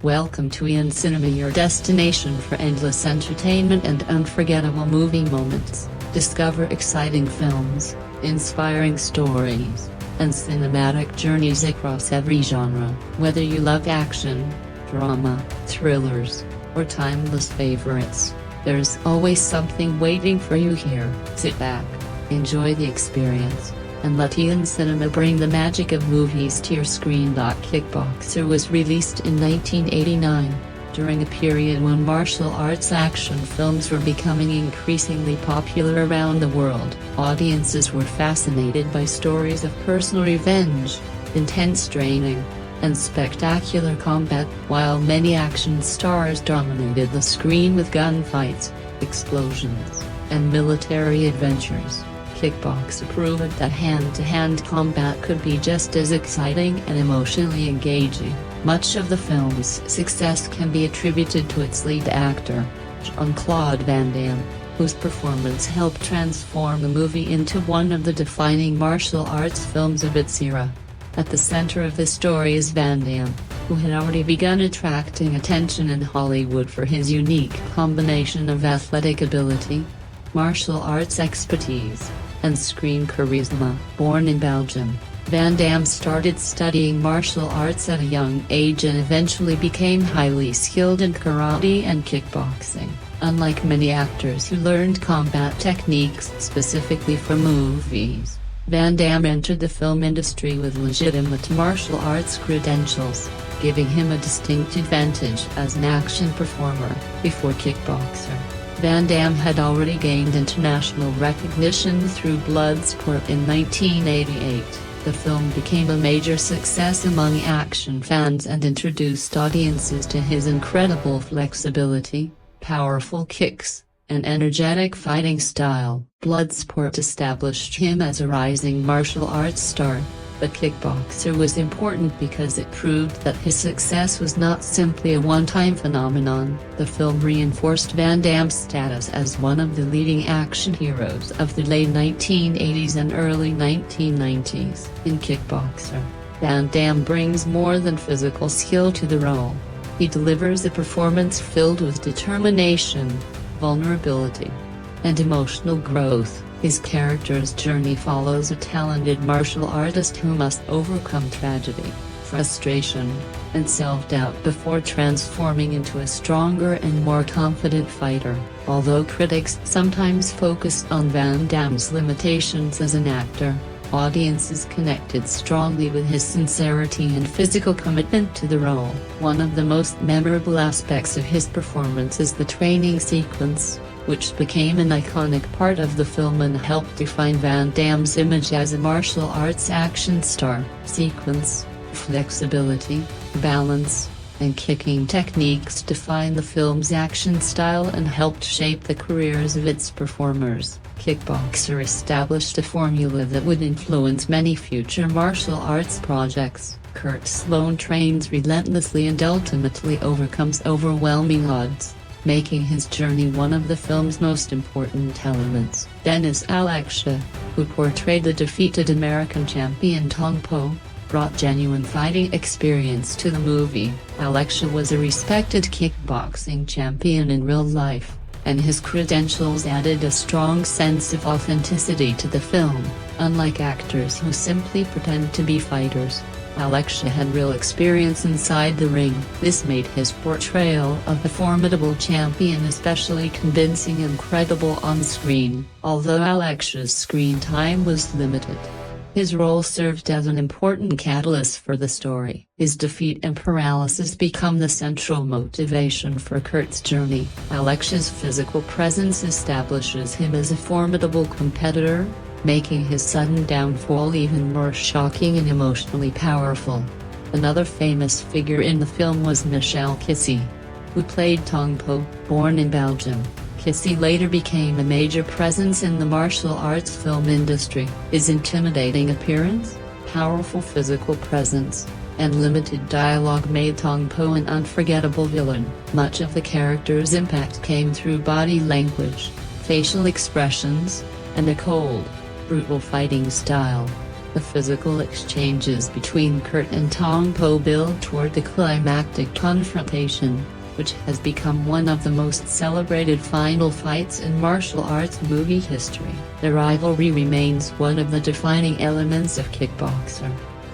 Welcome to Hain Cinema, your destination for endless entertainment and unforgettable movie moments. Discover exciting films, inspiring stories, and cinematic journeys across every genre. Whether you love action, drama, thrillers, or timeless favorites, there's always something waiting for you here. Sit back, enjoy the experience, and let Hain Cinema bring the magic of movies to your screen. Kickboxer was released in 1989, during a period when martial arts action films were becoming increasingly popular around the world. Audiences were fascinated by stories of personal revenge, intense training, and spectacular combat, while many action stars dominated the screen with gunfights, explosions, and military adventures. Kickboxer proved that hand-to-hand combat could be just as exciting and emotionally engaging. Much of the film's success can be attributed to its lead actor, Jean-Claude Van Damme, whose performance helped transform the movie into one of the defining martial arts films of its era. At the center of the story is Van Damme, who had already begun attracting attention in Hollywood for his unique combination of athletic ability, martial arts expertise, and screen charisma. Born in Belgium, Van Damme started studying martial arts at a young age and eventually became highly skilled in karate and kickboxing. Unlike many actors who learned combat techniques specifically for movies, Van Damme entered the film industry with legitimate martial arts credentials, giving him a distinct advantage as an action performer. Before Kickboxer, Van Damme had already gained international recognition through Bloodsport in 1988. The film became a major success among action fans and introduced audiences to his incredible flexibility, powerful kicks, and energetic fighting style. Bloodsport established him as a rising martial arts star, but Kickboxer was important because it proved that his success was not simply a one-time phenomenon. The film reinforced Van Damme's status as one of the leading action heroes of the late 1980s and early 1990s. In Kickboxer, Van Damme brings more than physical skill to the role. He delivers a performance filled with determination, vulnerability, and emotional growth. His character's journey follows a talented martial artist who must overcome tragedy, frustration, and self-doubt before transforming into a stronger and more confident fighter. Although critics sometimes focused on Van Damme's limitations as an actor, audiences connected strongly with his sincerity and physical commitment to the role. One of the most memorable aspects of his performance is the training sequence, which became an iconic part of the film and helped define Van Damme's image as a martial arts action star. Sequence, flexibility, balance, and kicking techniques define the film's action style and helped shape the careers of its performers. Kickboxer established a formula that would influence many future martial arts projects. Kurt Sloan trains relentlessly and ultimately overcomes overwhelming odds, making his journey one of the film's most important elements. Dennis Alexio, who portrayed the defeated American champion Tong Po, brought genuine fighting experience to the movie. Alexio was a respected kickboxing champion in real life, and his credentials added a strong sense of authenticity to the film. Unlike actors who simply pretend to be fighters, Alexio had real experience inside the ring. This made his portrayal of a formidable champion especially convincing and credible on screen. Although Alexio's screen time was limited, his role served as an important catalyst for the story. His defeat and paralysis become the central motivation for Kurt's journey. Alexio's physical presence establishes him as a formidable competitor, making his sudden downfall even more shocking and emotionally powerful. Another famous figure in the film was Michel Qissi, who played Tong Po. Born in Belgium, Qissi later became a major presence in the martial arts film industry. His intimidating appearance, powerful physical presence, and limited dialogue made Tong Po an unforgettable villain. Much of the character's impact came through body language, facial expressions, and a cold, brutal fighting style. The physical exchanges between Kurt and Tong Po build toward the climactic confrontation, which has become one of the most celebrated final fights in martial arts movie history. The rivalry remains one of the defining elements of Kickboxer.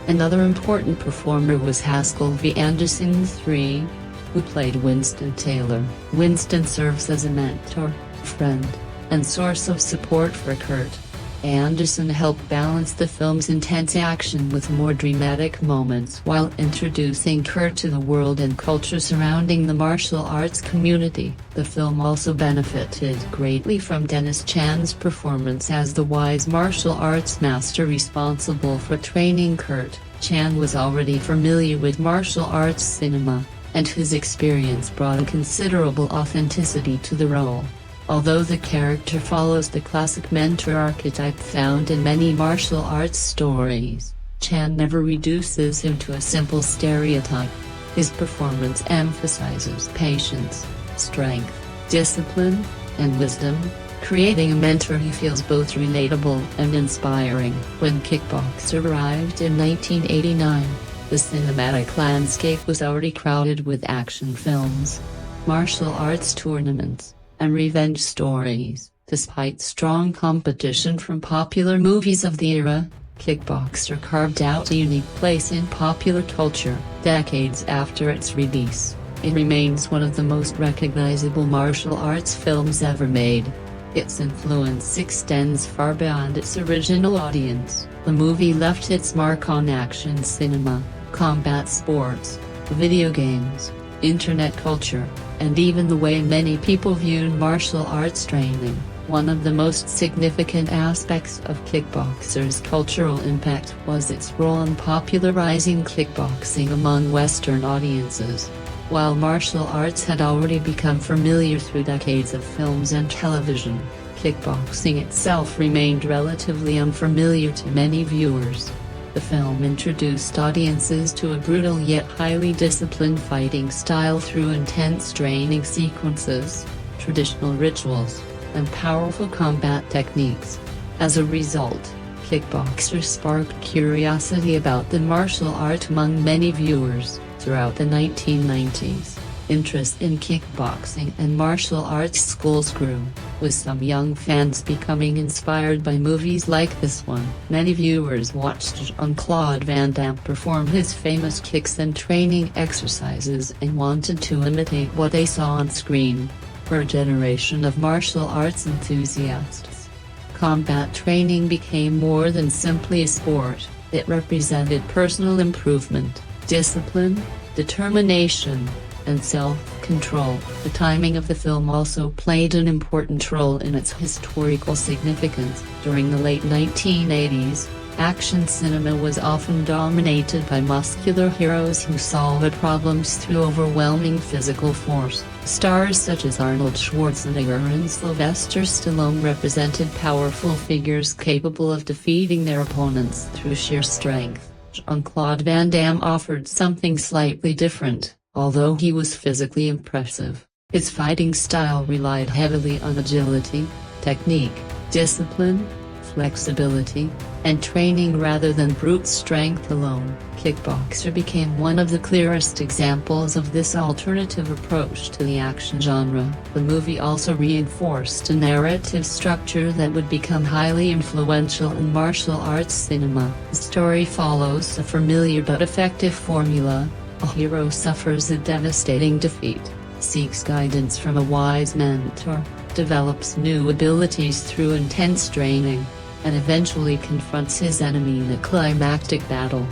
Another important performer was Haskell V. Anderson III, who played Winston Taylor. Winston serves as a mentor, friend, and source of support for Kurt. Anderson helped balance the film's intense action with more dramatic moments while introducing Kurt to the world and culture surrounding the martial arts community. The film also benefited greatly from Dennis Chan's performance as the wise martial arts master responsible for training Kurt. Chan was already familiar with martial arts cinema, and his experience brought a considerable authenticity to the role. Although the character follows the classic mentor archetype found in many martial arts stories, Chan never reduces him to a simple stereotype. His performance emphasizes patience, strength, discipline, and wisdom, creating a mentor who feels both relatable and inspiring. When Kickboxer arrived in 1989, the cinematic landscape was already crowded with action films, martial arts tournaments, and revenge stories. Despite strong competition from popular movies of the era, Kickboxer carved out a unique place in popular culture. Decades after its release, it remains one of the most recognizable martial arts films ever made. Its influence extends far beyond its original audience. The movie left its mark on action cinema, combat sports, video games, internet culture, and even the way many people viewed martial arts training. One of the most significant aspects of Kickboxer's cultural impact was its role in popularizing kickboxing among Western audiences. While martial arts had already become familiar through decades of films and television, kickboxing itself remained relatively unfamiliar to many viewers. The film introduced audiences to a brutal yet highly disciplined fighting style through intense training sequences, traditional rituals, and powerful combat techniques. As a result, Kickboxer sparked curiosity about the martial art among many viewers. Throughout the 1990s, interest in kickboxing and martial arts schools grew, with some young fans becoming inspired by movies like this one. Many viewers watched Jean-Claude Van Damme perform his famous kicks and training exercises and wanted to imitate what they saw on screen. For a generation of martial arts enthusiasts, combat training became more than simply a sport. It represented personal improvement, discipline, determination, and self-control. The timing of the film also played an important role in its historical significance. During the late 1980s, action cinema was often dominated by muscular heroes who solved problems through overwhelming physical force. Stars such as Arnold Schwarzenegger and Sylvester Stallone represented powerful figures capable of defeating their opponents through sheer strength. Jean-Claude Van Damme offered something slightly different. Although he was physically impressive, his fighting style relied heavily on agility, technique, discipline, flexibility, and training rather than brute strength alone. Kickboxer became one of the clearest examples of this alternative approach to the action genre. The movie also reinforced a narrative structure that would become highly influential in martial arts cinema. The story follows a familiar but effective formula. A hero suffers a devastating defeat, seeks guidance from a wise mentor, develops new abilities through intense training, and eventually confronts his enemy in a climactic battle.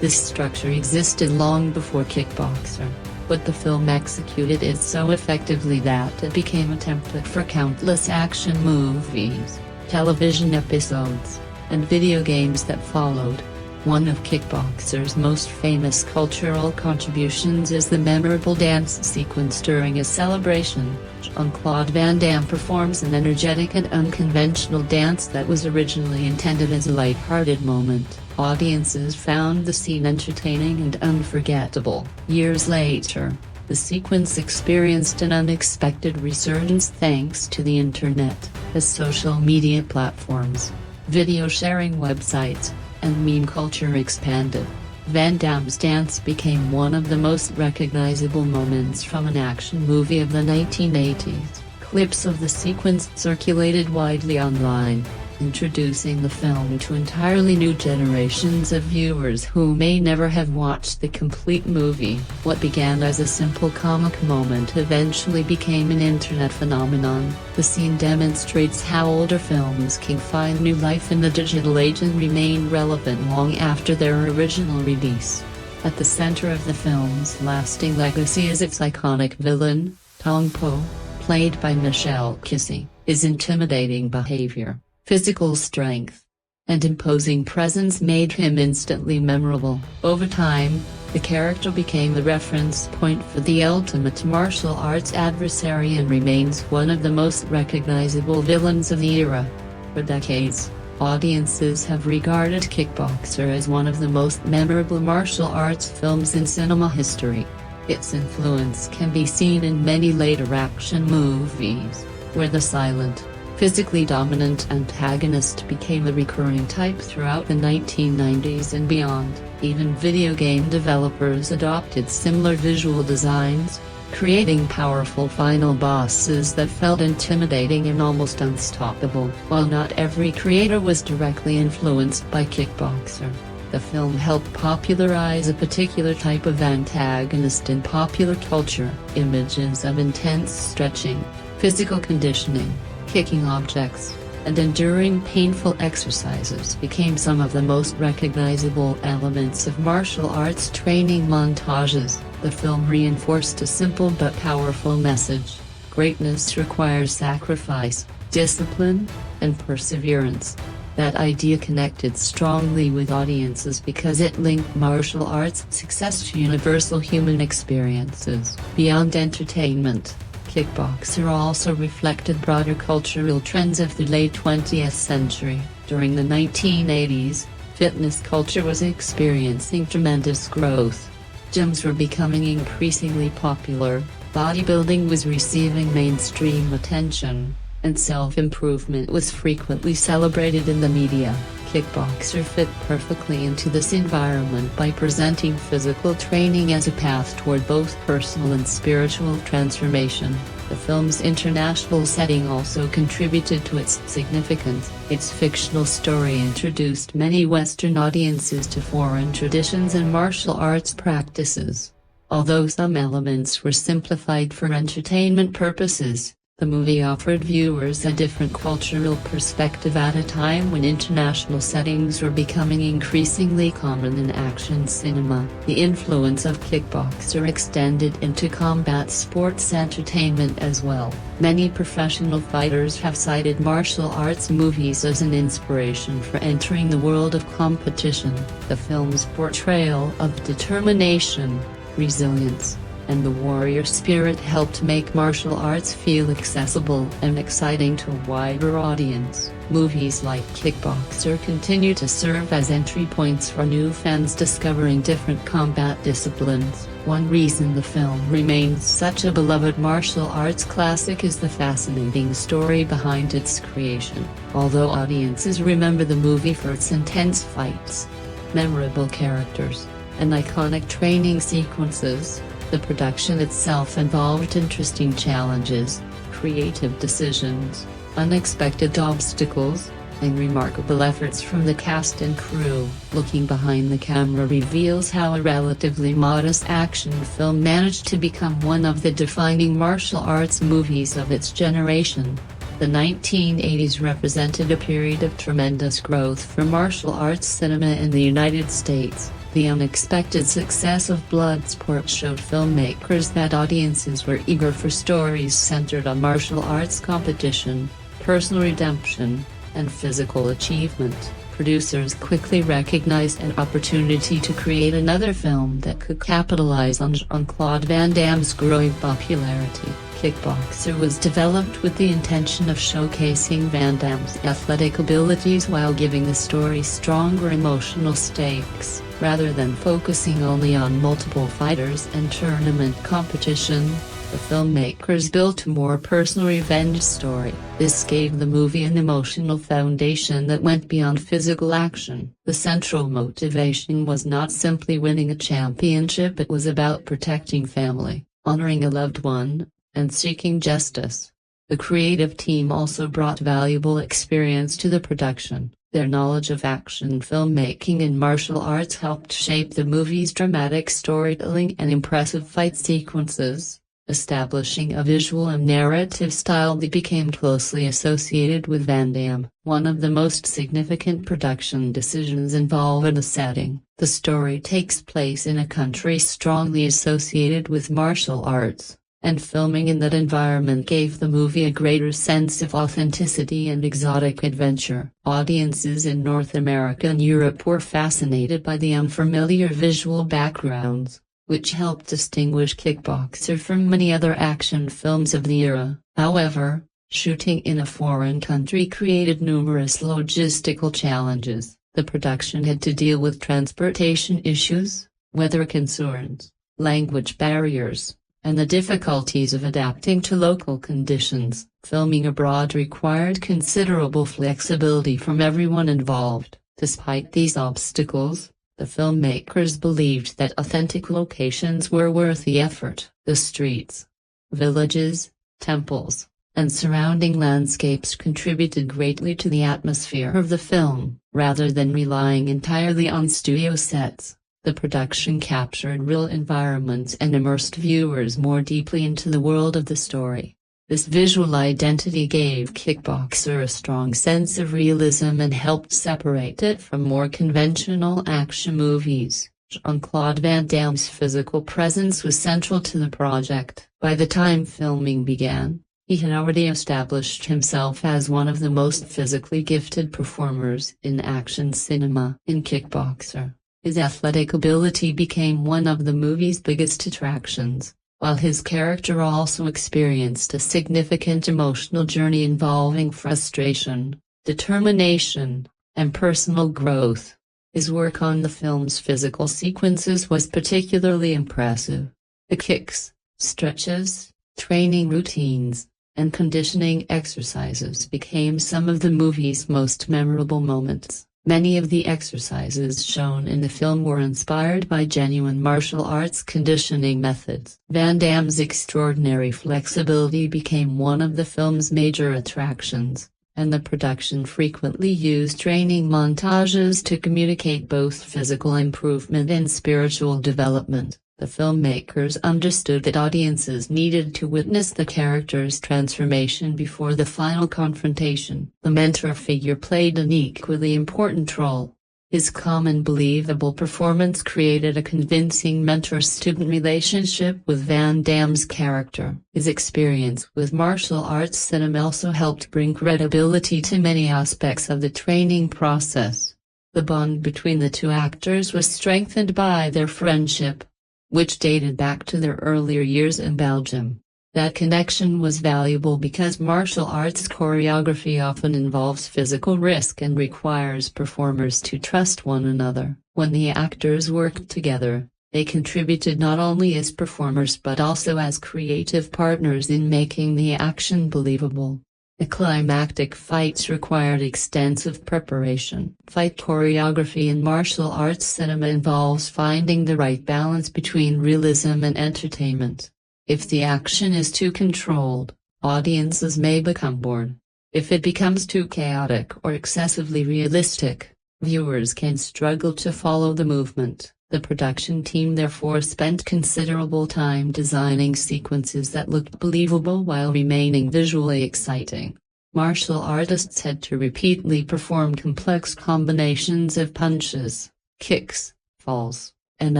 This structure existed long before Kickboxer, but the film executed it so effectively that it became a template for countless action movies, television episodes, and video games that followed. One of Kickboxer's most famous cultural contributions is the memorable dance sequence during a celebration. Jean-Claude Van Damme performs an energetic and unconventional dance that was originally intended as a light-hearted moment. Audiences found the scene entertaining and unforgettable. Years later, the sequence experienced an unexpected resurgence thanks to the internet, as social media platforms, video sharing websites, and meme culture expanded. Van Damme's dance became one of the most recognizable moments from an action movie of the 1980s. Clips of the sequence circulated widely online, introducing the film to entirely new generations of viewers who may never have watched the complete movie. What began as a simple comic moment eventually became an internet phenomenon. The scene demonstrates how older films can find new life in the digital age and remain relevant long after their original release. At the center of the film's lasting legacy is its iconic villain, Tong Po, played by Michel Qissi. His intimidating behavior, physical strength, and imposing presence made him instantly memorable. Over time, the character became the reference point for the ultimate martial arts adversary and remains one of the most recognizable villains of the era. For decades, audiences have regarded Kickboxer as one of the most memorable martial arts films in cinema history. Its influence can be seen in many later action movies, where the silent, physically dominant antagonist became a recurring type throughout the 1990s and beyond. Even video game developers adopted similar visual designs, creating powerful final bosses that felt intimidating and almost unstoppable. While not every creator was directly influenced by Kickboxer, the film helped popularize a particular type of antagonist in popular culture. Images of intense stretching, physical conditioning, kicking objects, and enduring painful exercises became some of the most recognizable elements of martial arts training montages. The film reinforced a simple but powerful message: greatness requires sacrifice, discipline, and perseverance. That idea connected strongly with audiences because it linked martial arts success to universal human experiences. Beyond entertainment, Kickboxer also reflected broader cultural trends of the late 20th century. During the 1980s, fitness culture was experiencing tremendous growth. Gyms were becoming increasingly popular, bodybuilding was receiving mainstream attention, and self-improvement was frequently celebrated in the media. Kickboxer fit perfectly into this environment by presenting physical training as a path toward both personal and spiritual transformation. The film's international setting also contributed to its significance. Its fictional story introduced many Western audiences to foreign traditions and martial arts practices. Although some elements were simplified for entertainment purposes, the movie offered viewers a different cultural perspective at a time when international settings were becoming increasingly common in action cinema. The influence of Kickboxer extended into combat sports entertainment as well. Many professional fighters have cited martial arts movies as an inspiration for entering the world of competition. The film's portrayal of determination, resilience, and the warrior spirit helped make martial arts feel accessible and exciting to a wider audience. Movies like Kickboxer continue to serve as entry points for new fans discovering different combat disciplines. One reason the film remains such a beloved martial arts classic is the fascinating story behind its creation. Although audiences remember the movie for its intense fights, memorable characters, and iconic training sequences, the production itself involved interesting challenges, creative decisions, unexpected obstacles, and remarkable efforts from the cast and crew. Looking behind the camera reveals how a relatively modest action film managed to become one of the defining martial arts movies of its generation. The 1980s represented a period of tremendous growth for martial arts cinema in the United States. The unexpected success of Bloodsport showed filmmakers that audiences were eager for stories centered on martial arts competition, personal redemption, and physical achievement. Producers quickly recognized an opportunity to create another film that could capitalize on Jean-Claude Van Damme's growing popularity. Kickboxer was developed with the intention of showcasing Van Damme's athletic abilities while giving the story stronger emotional stakes. Rather than focusing only on multiple fighters and tournament competition, The filmmakers built a more personal revenge story. This gave the movie an emotional foundation that went beyond physical action. The central motivation was not simply winning a championship, it was about protecting family, honoring a loved one, and seeking justice. The creative team also brought valuable experience to the production. Their knowledge of action filmmaking and martial arts helped shape the movie's dramatic storytelling and impressive fight sequences, establishing a visual and narrative style that became closely associated with Van Damme. One of the most significant production decisions involved the setting. The story takes place in a country strongly associated with martial arts, and filming in that environment gave the movie a greater sense of authenticity and exotic adventure. Audiences in North America and Europe were fascinated by the unfamiliar visual backgrounds, which helped distinguish Kickboxer from many other action films of the era. However, shooting in a foreign country created numerous logistical challenges. The production had to deal with transportation issues, weather concerns, language barriers, and the difficulties of adapting to local conditions. Filming abroad required considerable flexibility from everyone involved. Despite these obstacles, the filmmakers believed that authentic locations were worth the effort. The streets, villages, temples, and surrounding landscapes contributed greatly to the atmosphere of the film. Rather than relying entirely on studio sets, the production captured real environments and immersed viewers more deeply into the world of the story. This visual identity gave Kickboxer a strong sense of realism and helped separate it from more conventional action movies. Jean-Claude Van Damme's physical presence was central to the project. By the time filming began, he had already established himself as one of the most physically gifted performers in action cinema. In Kickboxer, his athletic ability became one of the movie's biggest attractions, while his character also experienced a significant emotional journey involving frustration, determination, and personal growth. His work on the film's physical sequences was particularly impressive. The kicks, stretches, training routines, and conditioning exercises became some of the movie's most memorable moments. Many of the exercises shown in the film were inspired by genuine martial arts conditioning methods. Van Damme's extraordinary flexibility became one of the film's major attractions, and the production frequently used training montages to communicate both physical improvement and spiritual development. The filmmakers understood that audiences needed to witness the character's transformation before the final confrontation. The mentor figure played an equally important role. His calm and believable performance created a convincing mentor-student relationship with Van Damme's character. His experience with martial arts cinema also helped bring credibility to many aspects of the training process. The bond between the two actors was strengthened by their friendship, which dated back to their earlier years in Belgium. That connection was valuable because martial arts choreography often involves physical risk and requires performers to trust one another. When the actors worked together, they contributed not only as performers but also as creative partners in making the action believable. The climactic fights required extensive preparation. Fight choreography in martial arts cinema involves finding the right balance between realism and entertainment. If the action is too controlled, audiences may become bored. If it becomes too chaotic or excessively realistic, viewers can struggle to follow the movement. The production team therefore spent considerable time designing sequences that looked believable while remaining visually exciting. Martial artists had to repeatedly perform complex combinations of punches, kicks, falls, and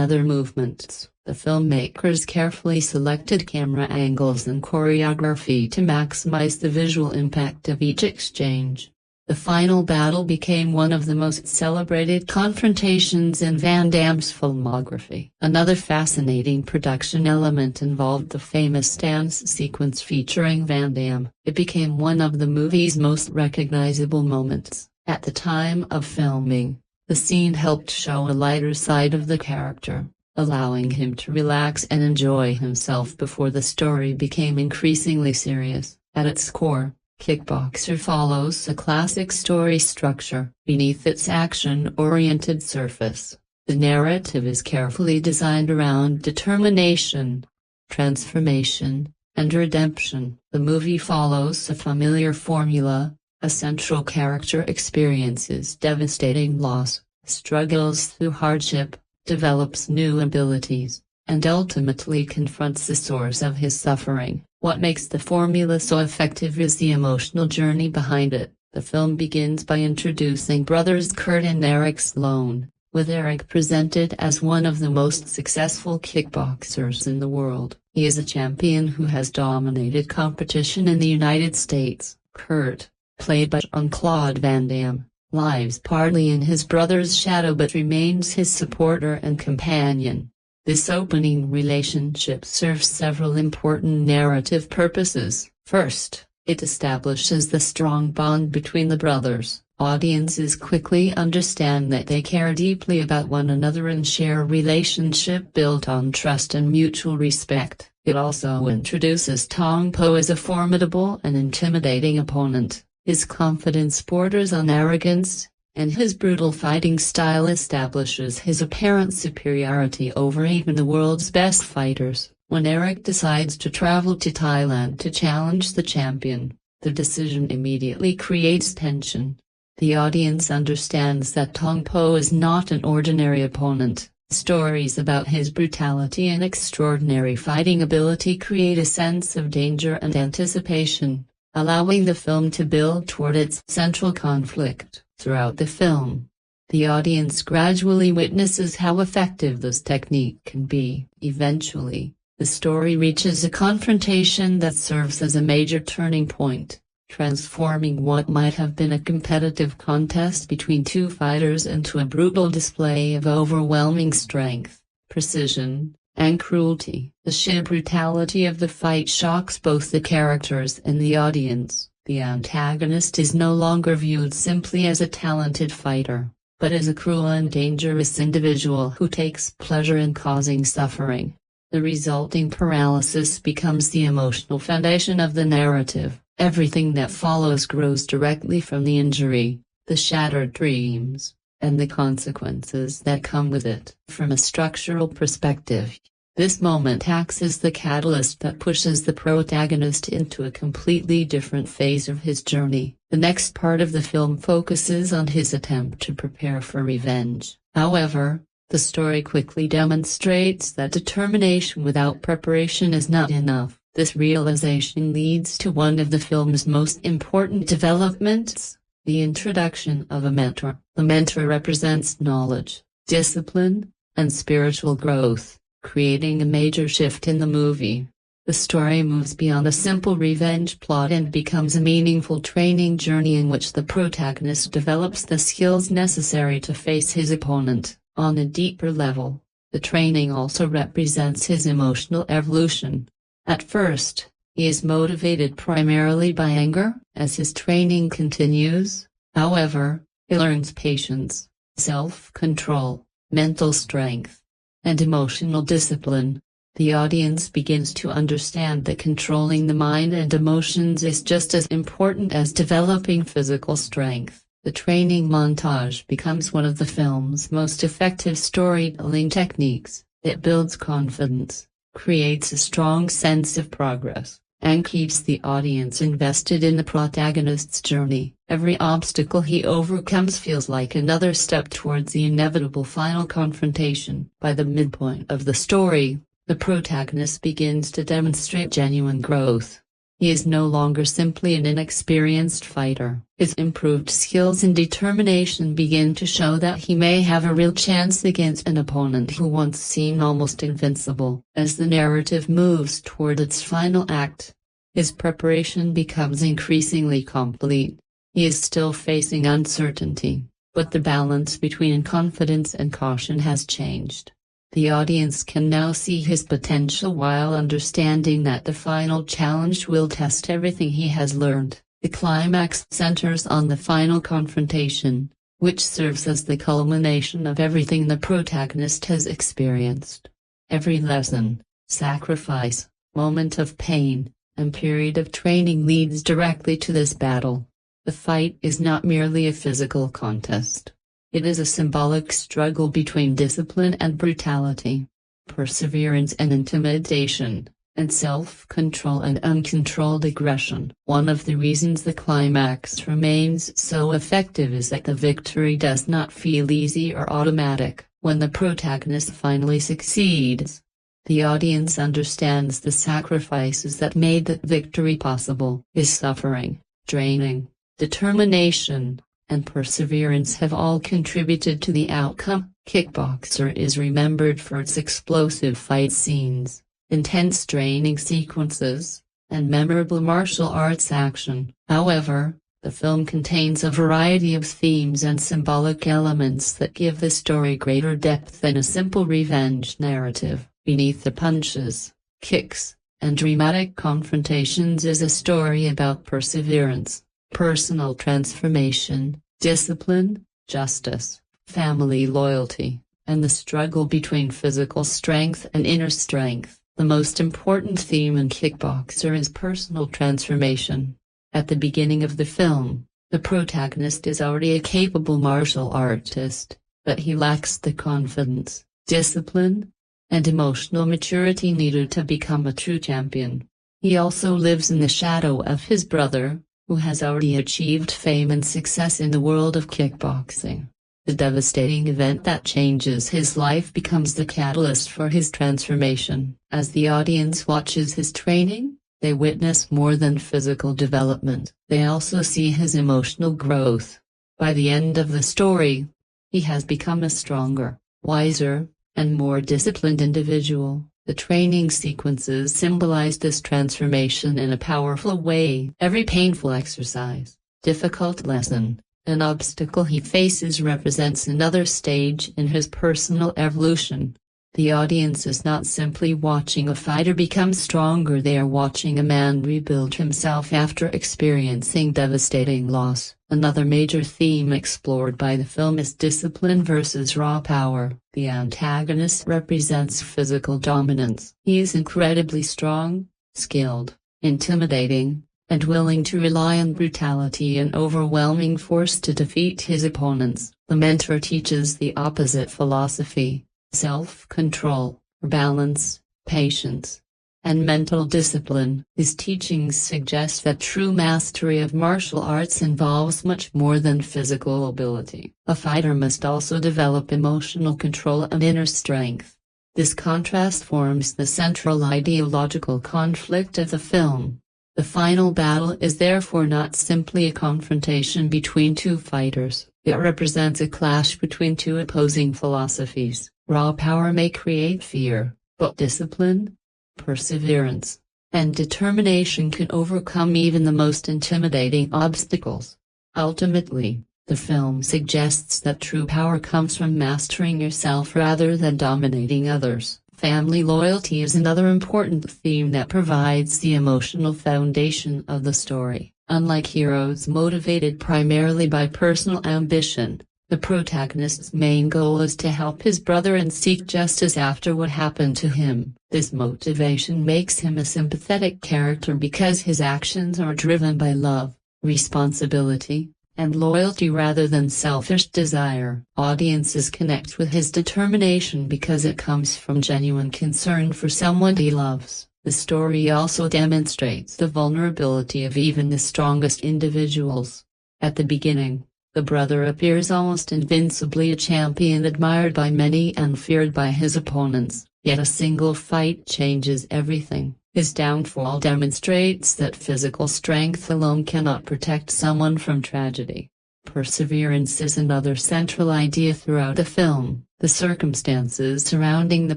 other movements. The filmmakers carefully selected camera angles and choreography to maximize the visual impact of each exchange. The final battle became one of the most celebrated confrontations in Van Damme's filmography. Another fascinating production element involved the famous dance sequence featuring Van Damme. It became one of the movie's most recognizable moments. At the time of filming, the scene helped show a lighter side of the character, allowing him to relax and enjoy himself before the story became increasingly serious. At its core, Kickboxer follows a classic story structure. Beneath its action-oriented surface, the narrative is carefully designed around determination, transformation, and redemption. The movie follows a familiar formula: a central character experiences devastating loss, struggles through hardship, develops new abilities, and ultimately confronts the source of his suffering. What makes the formula so effective is the emotional journey behind it. The film begins by introducing brothers Kurt and Eric Sloan, with Eric presented as one of the most successful kickboxers in the world. He is a champion who has dominated competition in the United States. Kurt, played by Jean-Claude Van Damme, lives partly in his brother's shadow but remains his supporter and companion. This opening relationship serves several important narrative purposes. First, it establishes the strong bond between the brothers. Audiences quickly understand that they care deeply about one another and share a relationship built on trust and mutual respect. It also introduces Tong Po as a formidable and intimidating opponent. His confidence borders on arrogance, and his brutal fighting style establishes his apparent superiority over even the world's best fighters. When Eric decides to travel to Thailand to challenge the champion, the decision immediately creates tension. The audience understands that Tong Po is not an ordinary opponent. Stories about his brutality and extraordinary fighting ability create a sense of danger and anticipation, allowing the film to build toward its central conflict. Throughout the film, the audience gradually witnesses how effective this technique can be. Eventually, the story reaches a confrontation that serves as a major turning point, transforming what might have been a competitive contest between two fighters into a brutal display of overwhelming strength, precision, and cruelty. The sheer brutality of the fight shocks both the characters and the audience. The antagonist is no longer viewed simply as a talented fighter, but as a cruel and dangerous individual who takes pleasure in causing suffering. The resulting paralysis becomes the emotional foundation of the narrative. Everything that follows grows directly from the injury, the shattered dreams, and the consequences that come with it. From a structural perspective, this moment acts as the catalyst that pushes the protagonist into a completely different phase of his journey. The next part of the film focuses on his attempt to prepare for revenge. However, the story quickly demonstrates that determination without preparation is not enough. This realization leads to one of the film's most important developments: the introduction of a mentor. The mentor represents knowledge, discipline, and spiritual growth, creating a major shift in the movie. The story moves beyond a simple revenge plot and becomes a meaningful training journey in which the protagonist develops the skills necessary to face his opponent. On a deeper level, the training also represents his emotional evolution. At first, he is motivated primarily by anger. As his training continues, however, he learns patience, self-control, mental strength, and emotional discipline. The audience begins to understand that controlling the mind and emotions is just as important as developing physical strength. The training montage becomes one of the film's most effective storytelling techniques. It builds confidence, creates a strong sense of progress, and keeps the audience invested in the protagonist's journey. Every obstacle he overcomes feels like another step towards the inevitable final confrontation. By the midpoint of the story, the protagonist begins to demonstrate genuine growth. He is no longer simply an inexperienced fighter. His improved skills and determination begin to show that he may have a real chance against an opponent who once seemed almost invincible. As the narrative moves toward its final act, his preparation becomes increasingly complete. He is still facing uncertainty, but the balance between confidence and caution has changed. The audience can now see his potential while understanding that the final challenge will test everything he has learned. The climax centers on the final confrontation, which serves as the culmination of everything the protagonist has experienced. Every lesson, sacrifice, moment of pain, and period of training leads directly to this battle. The fight is not merely a physical contest. It is a symbolic struggle between discipline and brutality, perseverance and intimidation, and self-control and uncontrolled aggression. One of the reasons the climax remains so effective is that the victory does not feel easy or automatic. When the protagonist finally succeeds, the audience understands the sacrifices that made that victory possible. His suffering, training, determination, and perseverance have all contributed to the outcome. Kickboxer is remembered for its explosive fight scenes, intense training sequences, and memorable martial arts action. However, the film contains a variety of themes and symbolic elements that give the story greater depth than a simple revenge narrative. Beneath the punches, kicks, and dramatic confrontations is a story about perseverance, personal transformation, discipline, justice, family loyalty, and the struggle between physical strength and inner strength. The most important theme in Kickboxer is personal transformation. At the beginning of the film, the protagonist is already a capable martial artist, but he lacks the confidence, discipline, and emotional maturity needed to become a true champion. He also lives in the shadow of his brother, who has already achieved fame and success in the world of kickboxing. The devastating event that changes his life becomes the catalyst for his transformation. As the audience watches his training, they witness more than physical development. They also see his emotional growth. By the end of the story, he has become a stronger, wiser, and more disciplined individual. The training sequences symbolize this transformation in a powerful way. Every painful exercise, difficult lesson, and obstacle he faces represents another stage in his personal evolution. The audience is not simply watching a fighter become stronger, they are watching a man rebuild himself after experiencing devastating loss. Another major theme explored by the film is discipline versus raw power. The antagonist represents physical dominance. He is incredibly strong, skilled, intimidating, and willing to rely on brutality and overwhelming force to defeat his opponents. The mentor teaches the opposite philosophy: self-control, balance, patience, and mental discipline. His teachings suggest that true mastery of martial arts involves much more than physical ability. A fighter must also develop emotional control and inner strength. This contrast forms the central ideological conflict of the film. The final battle is therefore not simply a confrontation between two fighters, it represents a clash between two opposing philosophies. Raw power may create fear, but discipline, perseverance, and determination can overcome even the most intimidating obstacles. Ultimately, the film suggests that true power comes from mastering yourself rather than dominating others. Family loyalty is another important theme that provides the emotional foundation of the story. Unlike heroes motivated primarily by personal ambition, the protagonist's main goal is to help his brother and seek justice after what happened to him. This motivation makes him a sympathetic character because his actions are driven by love, responsibility, and loyalty rather than selfish desire. Audiences connect with his determination because it comes from genuine concern for someone he loves. The story also demonstrates the vulnerability of even the strongest individuals. At the beginning, the brother appears almost invincibly a champion admired by many and feared by his opponents, yet a single fight changes everything. His downfall demonstrates that physical strength alone cannot protect someone from tragedy. Perseverance is another central idea throughout the film. The circumstances surrounding the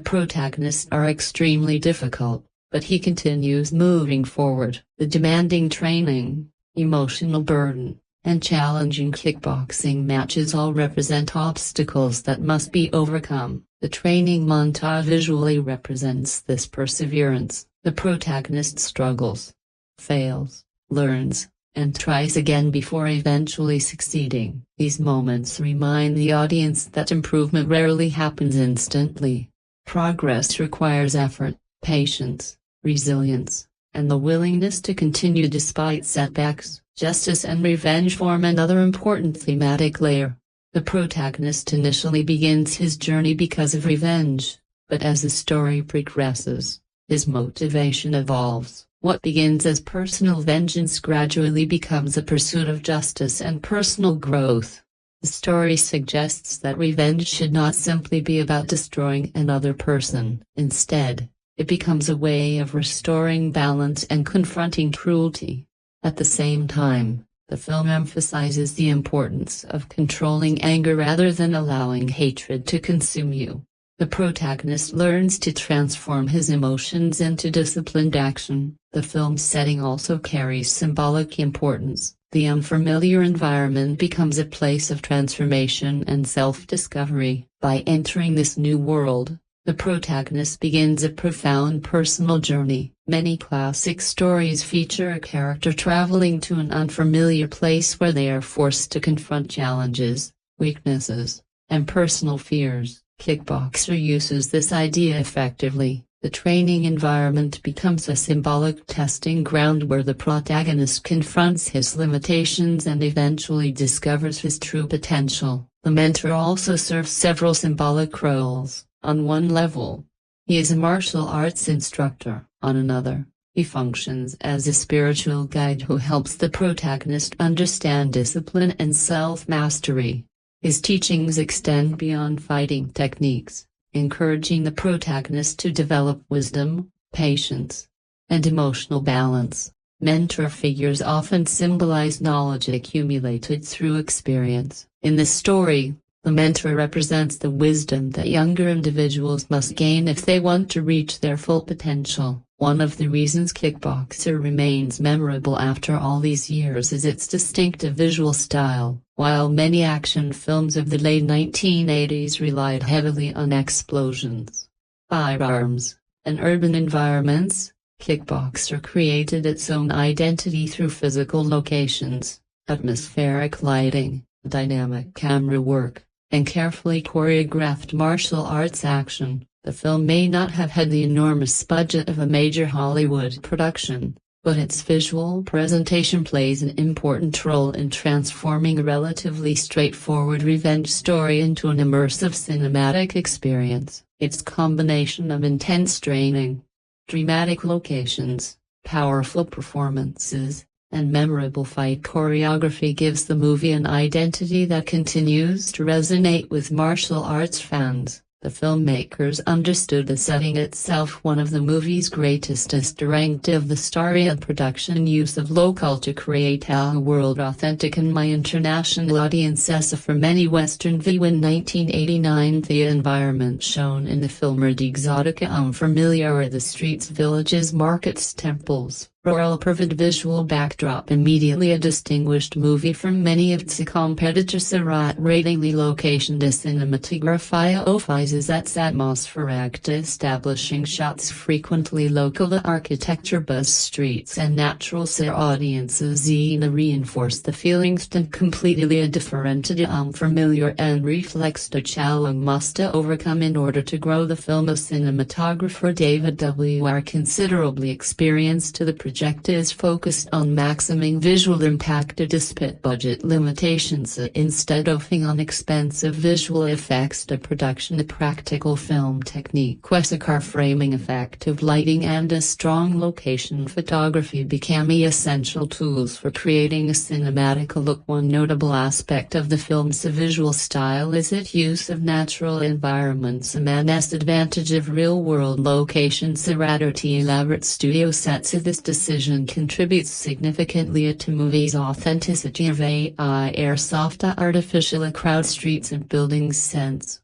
protagonist are extremely difficult, but he continues moving forward. The demanding training, emotional burden, and challenging kickboxing matches all represent obstacles that must be overcome. The training montage visually represents this perseverance. The protagonist struggles, fails, learns, and tries again before eventually succeeding. These moments remind the audience that improvement rarely happens instantly. Progress requires effort, patience, resilience, and the willingness to continue despite setbacks. Justice and revenge form another important thematic layer. The protagonist initially begins his journey because of revenge, but as the story progresses, his motivation evolves. What begins as personal vengeance gradually becomes a pursuit of justice and personal growth. The story suggests that revenge should not simply be about destroying another person. Instead, it becomes a way of restoring balance and confronting cruelty. At the same time, the film emphasizes the importance of controlling anger rather than allowing hatred to consume you. The protagonist learns to transform his emotions into disciplined action. The film's setting also carries symbolic importance. The unfamiliar environment becomes a place of transformation and self-discovery. By entering this new world, the protagonist begins a profound personal journey. Many classic stories feature a character traveling to an unfamiliar place where they are forced to confront challenges, weaknesses, and personal fears. Kickboxer uses this idea effectively. The training environment becomes a symbolic testing ground where the protagonist confronts his limitations and eventually discovers his true potential. The mentor also serves several symbolic roles. On one level, he is a martial arts instructor. On another, he functions as a spiritual guide who helps the protagonist understand discipline and self-mastery. His teachings extend beyond fighting techniques, encouraging the protagonist to develop wisdom, patience, and emotional balance. Mentor figures often symbolize knowledge accumulated through experience. In this story, the mentor represents the wisdom that younger individuals must gain if they want to reach their full potential. One of the reasons Kickboxer remains memorable after all these years is its distinctive visual style. While many action films of the late 1980s relied heavily on explosions, firearms, and urban environments, Kickboxer created its own identity through physical locations, atmospheric lighting, dynamic camera work, and carefully choreographed martial arts action. The film may not have had the enormous budget of a major Hollywood production, but its visual presentation plays an important role in transforming a relatively straightforward revenge story into an immersive cinematic experience. Its combination of intense training, dramatic locations, powerful performances, and memorable fight choreography gives the movie an identity that continues to resonate with martial arts fans. The filmmakers understood the setting itself, one of the movie's greatest strengths of the story and production use of local to create a world authentic and my international audiences. For many Western view in 1989, the environment shown in the film are exotic, unfamiliar, the streets, villages, markets, temples, rural vivid visual backdrop, immediately a distinguished movie from many of its competitors. Rating the location de cinematografia offers its atmospheric establishing shots, frequently local architecture, bus streets, and natural audiences reinforce the feelings and completely different, unfamiliar, and reflects the challenge must overcome in order to grow the film. Of cinematographer David W.R. considerably experienced, the project is focused on maximizing visual impact despite budget limitations. Instead of on expensive visual effects, the production of practical film technique, Agar framing, effective lighting, and a strong location photography became essential tools for creating a cinematic look. One notable aspect of the film's visual style is its use of natural environments, a man's advantage of real-world locations rather than elaborate studio sets. This decision contributes significantly to movie's authenticity of soft artificial crowd streets and buildings sense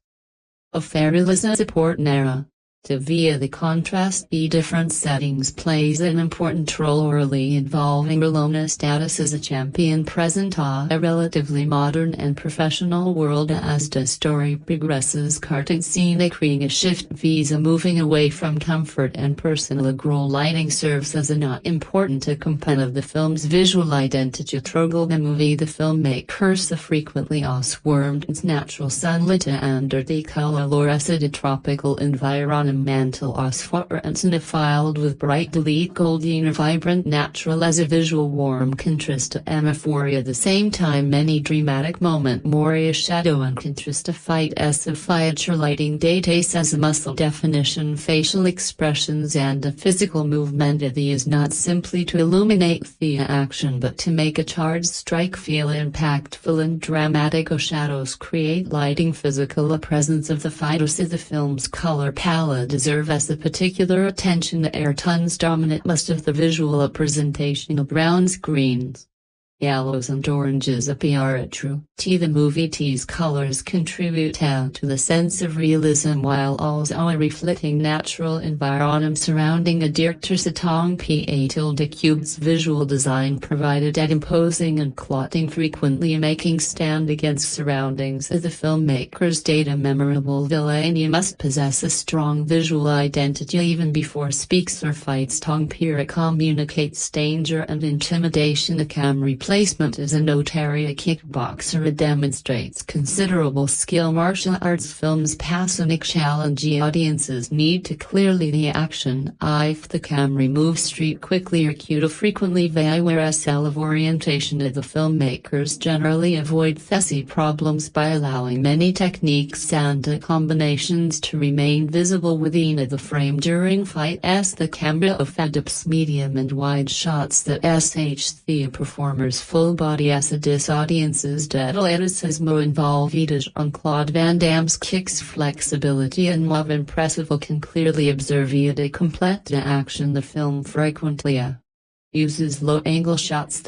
of fairyland support era. Via the contrast different settings plays an important role early involving Rollona's status as a champion present a relatively modern and professional world as the story progresses cartoon scenic a shift visa moving away from comfort and personal growth lighting serves as a not important component of the film's visual identity through the movie the filmmakers frequently swarmed its natural sunlit under the color tropical environment mantle filled with bright delete golden or vibrant natural as a visual warm contrast to euphoria the same time many dramatic moment Moria shadow and contrast to fight as a feature lighting dates as a muscle definition facial expressions and a physical movement the is not simply to illuminate the action but to make a charged strike feel impactful and dramatic shadows create lighting physical presence of the fighters the film's color palette deserve as the particular attention the airton's dominant most of the visual presentation of browns greens yellows and oranges appear true to the movie's colors contribute to the sense of realism while also reflecting natural environment surrounding a director's Tong Po Cube's visual design provided at imposing and clotting frequently making stand against surroundings as the filmmaker's data memorable villainy must possess a strong visual identity even before speaks or fights Tong Po communicates danger and intimidation the camera placement as a notorious kickboxer demonstrates considerable skill martial arts films pasand challenge audiences need to clearly the action if the camera moves street quickly or cue frequently whereas of orientation of the filmmakers generally avoid these problems by allowing many techniques and combinations to remain visible within the frame during fight as the camera adopts medium and wide shots that the performers full body as audiences as more involved Jean-Claude Van Damme's kicks flexibility and move impressive can clearly observe the complete action the film frequently uses low angle shots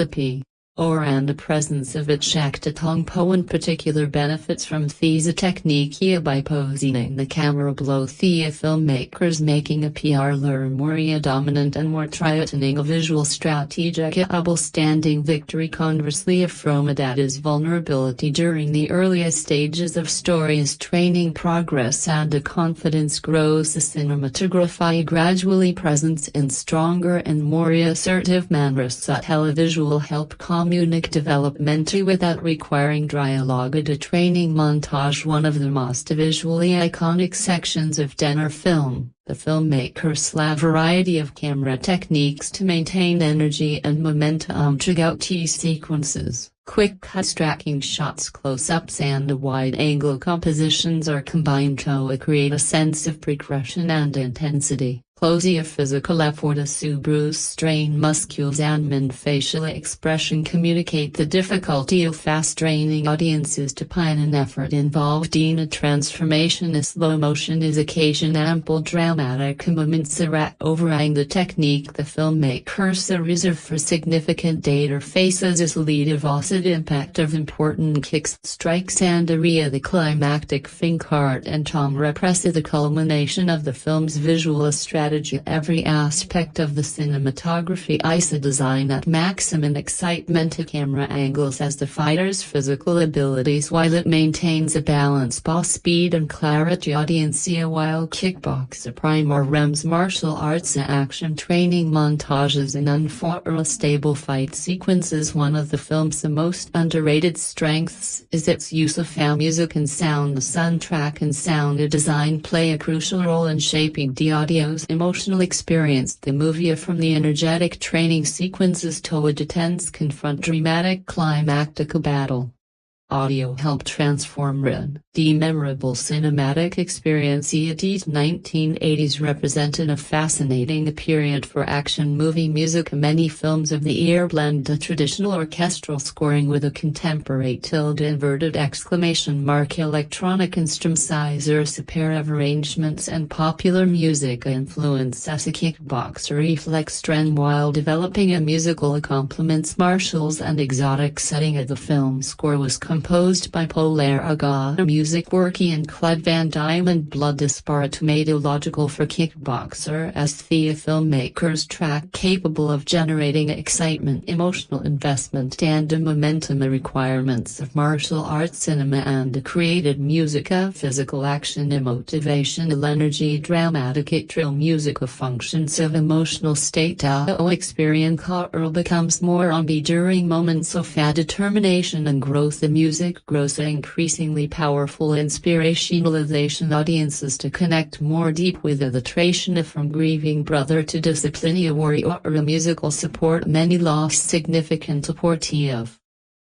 and the presence of its to Tong Po in particular benefits from the technique by positioning the camera below the filmmakers making a PR more dominant and more threatening a visual strategic standing victory conversely from is vulnerability during the earliest stages of story's training progress and the confidence grows the cinematography gradually presents in stronger and more assertive manners televisual help communic development without requiring dialogue a training montage one of the most visually iconic sections of Denner film. The filmmakers a variety of camera techniques to maintain energy and momentum throughout sequences. Quick cuts tracking shots close-ups and wide-angle compositions are combined to create a sense of progression and intensity. Closely physical effort Bruce strain muscles and facial expression communicate the difficulty of fast-training audiences to pine an effort involved in a transformation slow motion is occasion ample dramatic moments overeyeing the technique the filmmakers reserve for significant data faces is lead evasive impact of important kicks strikes and the climactic finkart and tom repress the culmination of the film's visual strategy every aspect of the cinematography design at maximum excitement to camera angles as the fighter's physical abilities while it maintains a balance boss speed and clarity audiencia while Kickboxer Primar Rem's martial arts action training montages and unfortunate stable fight sequences one of the film's most underrated strengths is its use of music and sound the soundtrack and sound design play a crucial role in shaping the audio's emotional experience the movie from the energetic training sequences to a tense confront dramatic climactic battle. Audio helped transform the memorable cinematic experience the 1980s represented a fascinating period for action movie music many films of the year blend the traditional orchestral scoring with a contemporary inverted exclamation mark electronic instrumentalizer super arrangements and popular music influence as a kickboxer reflex trend while developing a musical accompaniments martials and exotic setting of the film score was composed by Agar, music work Jean-Claude Van Damme and blood disparate made illogical for Kickboxer as the filmmaker's track capable of generating excitement, emotional investment and momentum, the requirements of martial arts cinema and created music, physical action, motivational energy, dramatic trill music, functions of emotional state, experience becomes more on be during moments of determination and growth. The music grows increasingly powerful inspirationalization audiences to connect more deep with the tradition, from grieving brother to discipline warrior. Musical support many lost significant support of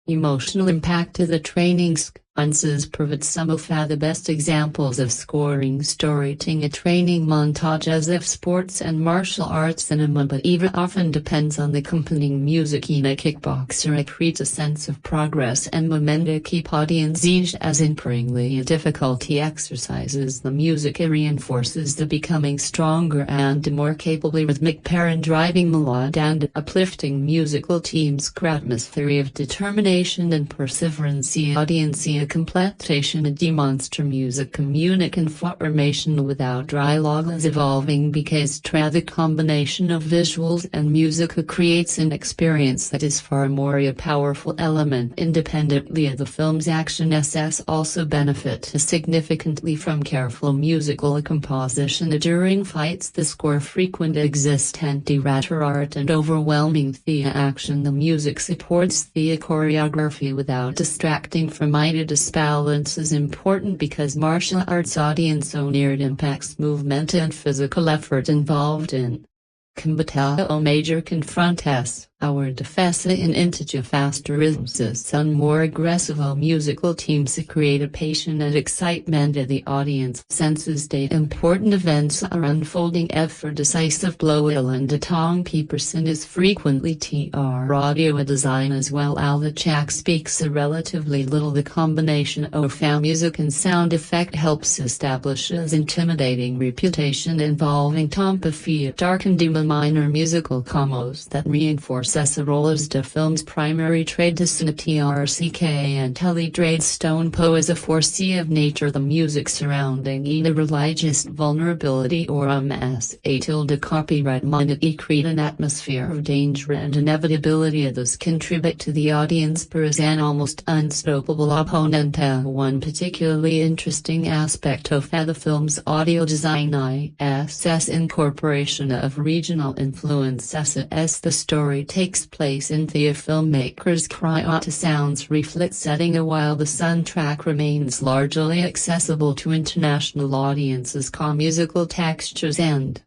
emotional impact to the training sequences provide some of the best examples of scoring storytelling. A training montage as if sports and martial arts cinema, but even often depends on the accompanying music in a Kickboxer. It creates a sense of progress and momentum to keep audience engaged as increasingly difficulty exercises. The music reinforces the becoming stronger and more capable rhythmic pair and driving melodic and uplifting musical themes. Atmosphere of determination and perseverance. Audience completion demonstra music communic information without dialogue is evolving because the combination of visuals and music creates an experience that is far more a powerful element independently of the film's action. Also benefit significantly from careful musical composition during fights. The score frequent existent art and overwhelming the action. The music supports the choreography without distracting from it. This balance is important because martial arts audience owned impacts movement and physical effort involved in combat. Major confronts our defense into faster rhythms and more aggressive musical teams create a patient and excitement the audience senses. Important events are unfolding for decisive blow and a Tong Po person is frequently audio design as well. The track speaks relatively little. The combination of music and sound effect helps establish his intimidating reputation involving Tong Po. Dark and minor musical combos that reinforce a role as the film's primary trade trck and teletrade. Tong Po is a force of nature. The music surrounding a religious vulnerability or copyright minded create an atmosphere of danger and inevitability. This contribute to the audience as an almost unstoppable opponent. One particularly interesting aspect of the film's audio design is incorporation of regional influences as the story takes place in the filmmaker's cryout sounds reflect setting while the soundtrack remains largely accessible to international audiences. Musical textures and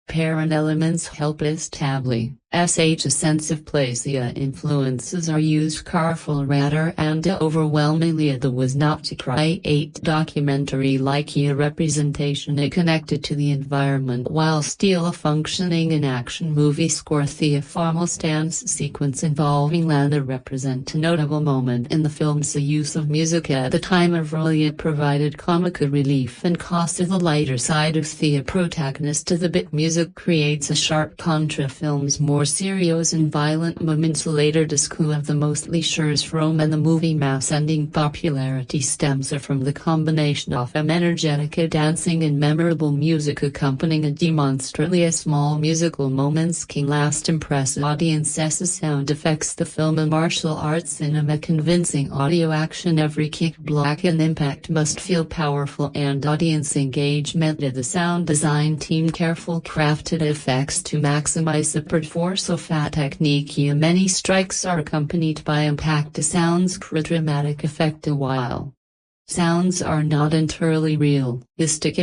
parent elements help establish a sense of place. The influences are used careful rather and overwhelmingly. The was not to create documentary like a representation connected to the environment while still functioning an action movie score. The formal dance sequence involving Lana represent a notable moment in the film's use of music at the time of release. Provided comic relief and cost of the lighter side of the protagonist. The bit music creates a sharp contra. Film's more serious and violent moments later discover the most leisures from, and the movie mass ending popularity stems from the combination of energetic dancing and memorable music accompanying a demonstrably small musical moments can last impress audiences. Sound effects. The film a martial arts cinema convincing audio action. Every kick block and impact must feel powerful and audience engagement. The sound design team careful crafted effects to maximize the performance of technique. Many strikes are accompanied by impact sounds dramatic effect. While sounds are not entirely real,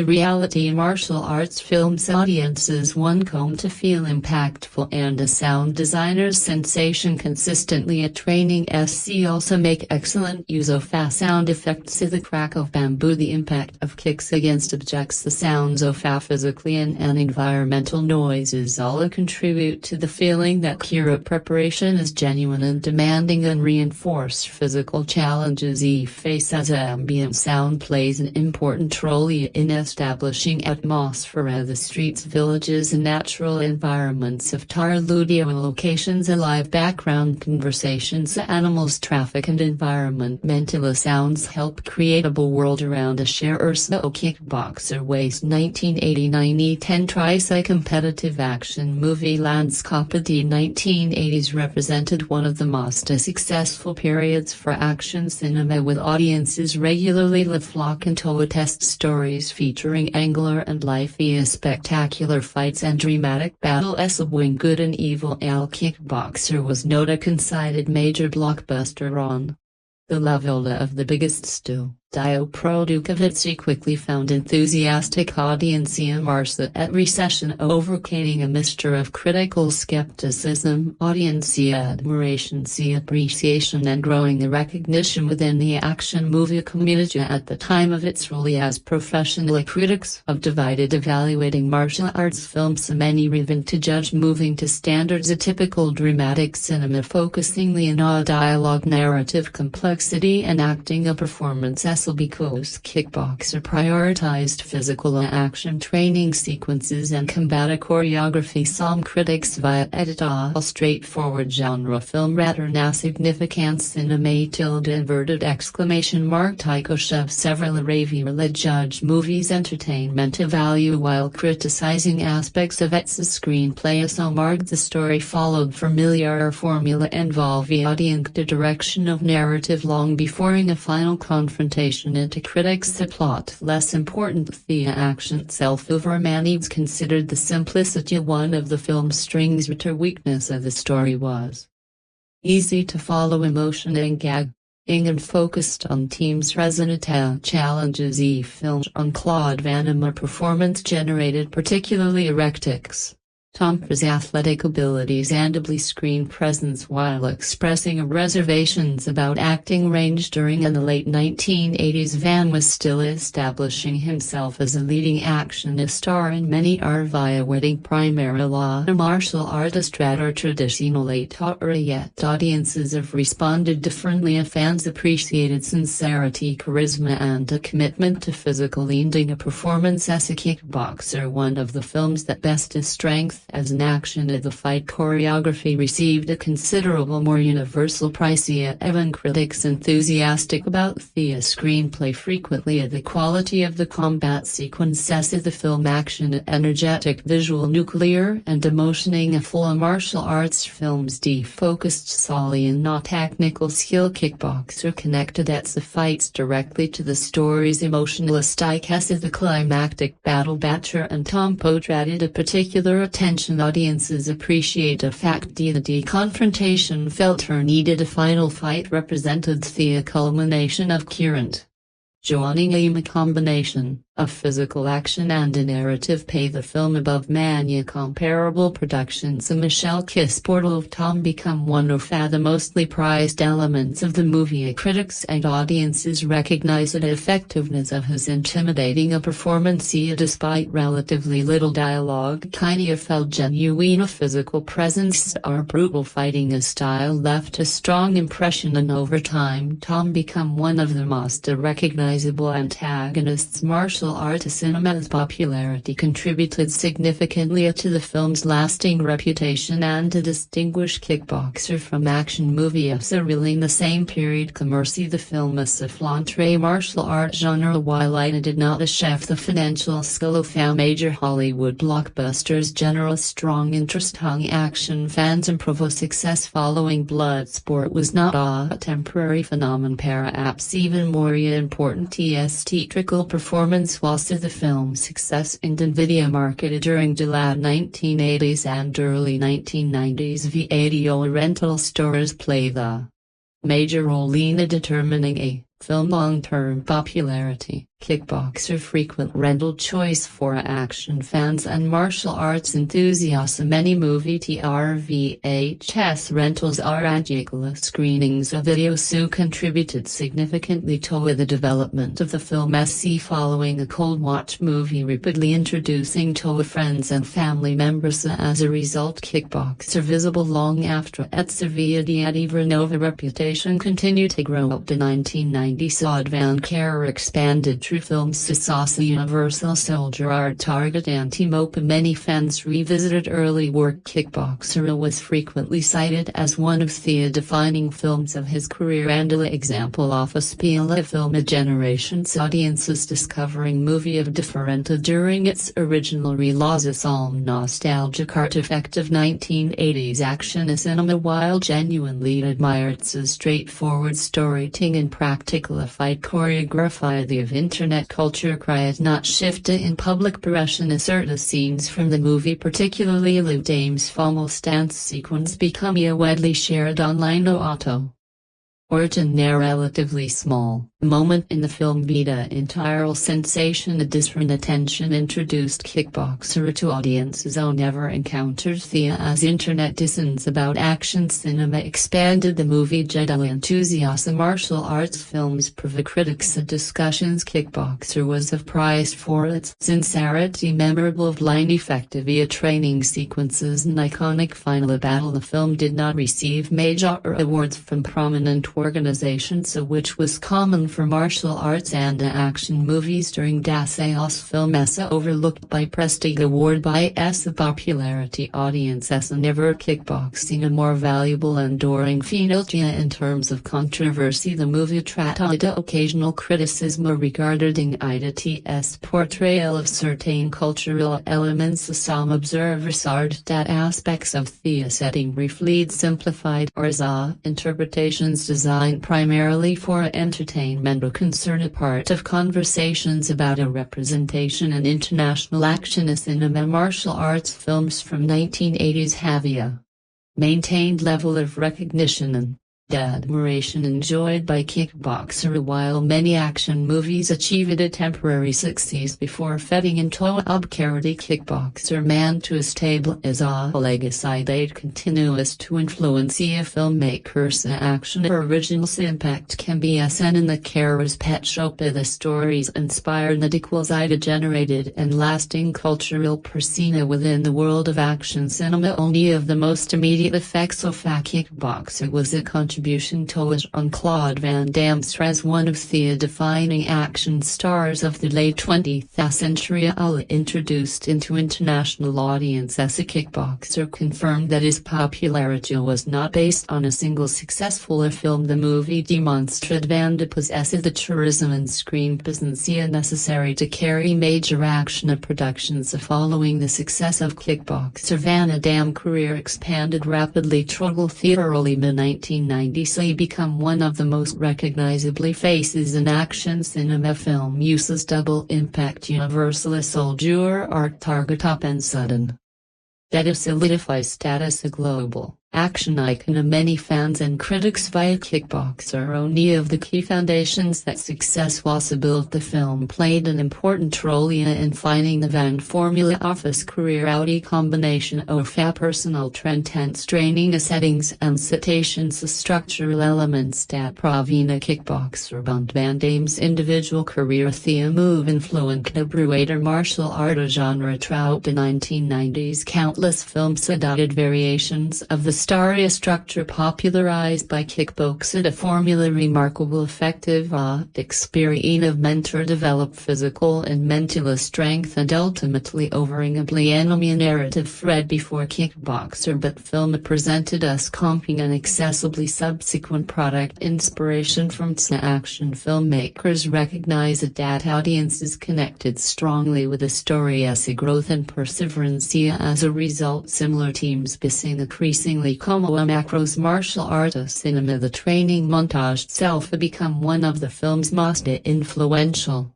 reality martial arts films audiences one come to feel impactful, and a sound designer's sensation consistently at training also make excellent use of sound effects. The crack of bamboo, the impact of kicks against objects, the sounds of physically and environmental noises all contribute to the feeling that preparation is genuine and demanding and reinforce physical challenges face as ambient sound plays an important role Thea in establishing atmosphere, the streets, villages and natural environments of Tarludio locations, alive background conversations, animals, traffic and environmental sounds help create a world around a share Urso Kickboxer waste 1989 E10 Tricy competitive action movie landscape. The 1980s represented one of the most successful periods for action cinema, with audiences regularly flock into test stories featuring angler and lively spectacular fights and dramatic battles between good and evil. Kickboxer was not a considered major blockbuster on the level of The Biggest Stew. Produkovitsy quickly found enthusiastic audience marsa at recession, overcoming a mixture of critical skepticism, audience admiration, appreciation and growing recognition within the action movie community. At the time of its release, as professional critics of divided evaluating martial arts films, many even to judge moving to standards of typical dramatic cinema, focusing on dialogue, narrative complexity and acting a performance, because Kickboxer prioritized physical action training sequences and combat choreography. Some critics via a straightforward genre film rather than significant cinema inverted exclamation mark Tykoshev. Several reviews judge movies' entertainment value while criticizing aspects of its screenplay. So marked the story followed familiar formula involving audience direction of narrative long before a final confrontation into critics. The plot less important, the action itself over many considered the simplicity one of the film's strings. The weakness of the story was easy to follow emotion and gag, and focused on team's resonant challenges. Film Jean-Claude Van Damme performance generated particularly eretics. Tom Po's athletic abilities and screen presence, while expressing reservations about acting range during the late 1980s. Van was still establishing himself as a leading action star, and many are via wedding primarily martial artist rather traditionally taught, yet audiences have responded differently. Fans appreciated sincerity, charisma and a commitment to physical ending a performance as a kickboxer. One of the film's that best strength as an action, the fight choreography received a considerable more universal price. Even critics enthusiastic about the screenplay frequently the quality of the combat sequences of the film, action, energetic visual, nuclear and emotioning. Full martial arts films focused solely on not technical skill. Kickboxer connected its fights directly to the story's emotional stakes. The climactic battle Batcher and Tong Po attracted a particular attention. Audiences appreciate the fact the confrontation felt her needed. A final fight represented the culmination of current joining a combination of physical action and a narrative pay the film above many comparable productions. Michel Qissi portal of Tom become one of the mostly prized elements of the movie. Critics and audiences recognize the effectiveness of his intimidating performance. Despite relatively little dialogue, Kinney felt genuine physical presence. Our brutal fighting style left a strong impression, and over time Tom became one of the most recognizable antagonists. Martial arts cinema's popularity contributed significantly to the film's lasting reputation and to distinguish Kickboxer from action movies in the same period. Commercy the film is a flantre martial art genre, while it did not chef the financial skill of major Hollywood blockbusters. General strong interest among action fans and provo success following Bloodsport was not a temporary phenomenon. Perhaps even more important, its theatrical performance was to the film's success in the video market during the late 1980s and early 1990s. Video rental stores play the major role in determining a film long-term popularity. Kickboxer frequent rental choice for action fans and martial arts enthusiasts. Many movie VHS rentals are regular screenings of videos contributed significantly to the development of the film. Following a cold watch movie repeatedly introducing to friends and family members. As a result, Kickboxer visible long after its Viadnova reputation continued to grow. Up to 1990 saw Van Care expanded through films such as Universal Soldier Art Target and Team Up. Many fans revisited early work. Kickboxer was frequently cited as one of the defining films of his career and an example of a spela film a generation's audiences discovering movie of different during its original release. All nostalgic artifact of 1980s action cinema, while genuinely admired its straightforward storytelling and practical fight choreography. The of internet culture cried not shifted in public perception certain scenes from the movie, particularly Lou Dame's formal stance sequence, become a widely shared online auto. Origin a relatively small moment in the film beta entire sensation. A different attention introduced Kickboxer to audiences who never encountered the as internet dissonance about action cinema expanded the movie general enthusiasm. Martial arts films prove critics discussions. Kickboxer was prized for its sincerity, memorable line, effective training sequences and iconic final battle. The film did not receive major awards from prominent organizations, which was common for martial arts and action movies during DiSalle's film overlooked by prestige award by popularity audiences. Never kickboxing a more valuable enduring phenotype in terms of controversy. The movie treated occasional criticism regarding its portrayal of certain cultural elements. Some observers argued that aspects of the setting reflect simplified or interpretations designed primarily for entertainment or concern a part of conversations about a representation in international action cinema. Martial arts films from 1980s have a maintained level of recognition and admiration enjoyed by Kickboxer, while many action movies achieved a temporary success before fading into obscurity. Kickboxer man to his table is a legacy that continues to influence filmmakers. Action originals impact can be seen in the careers pet shop. The stories inspired the generated and lasting cultural persona within the world of action cinema. Only of the most immediate effects of Kickboxer was a contribution to Jean-Claude Van Damme as one of the defining action stars of the late 20th century. Introduced into international audiences, a Kickboxer confirmed that his popularity was not based on a single successful film. The movie demonstrated Van Damme possessed the tourism and screen presence necessary to carry major action productions. Following the success of Kickboxer, Van Damme's career expanded rapidly. Early in the 1990s, he became one of the most recognizable faces in action cinema. Film uses double impact Universal Soldier Art Target up and sudden that solidifies status a global action icon. Many fans and critics via Kickboxer. Only of the key foundations that success was built. The film played an important role in finding the Van formula of his career. A combination of personal trends, training settings and citations, structural elements that provide Kickboxer bond Van Damme's individual career. The move influenced the broader martial art genre throughout the 1990s. Countless films adopted variations of the story structure popularized by Kickboxer. The formula remarkable effective experience of mentor developed physical and mental strength and ultimately overcoming enemy narrative thread before Kickboxer, but film presented us comping and accessibly subsequent product. Inspiration from action filmmakers recognized that audiences connected strongly with the story as a growth and perseverance. As a result, similar themes became increasingly common across martial arts cinema. The training montage itself became one of the film's most influential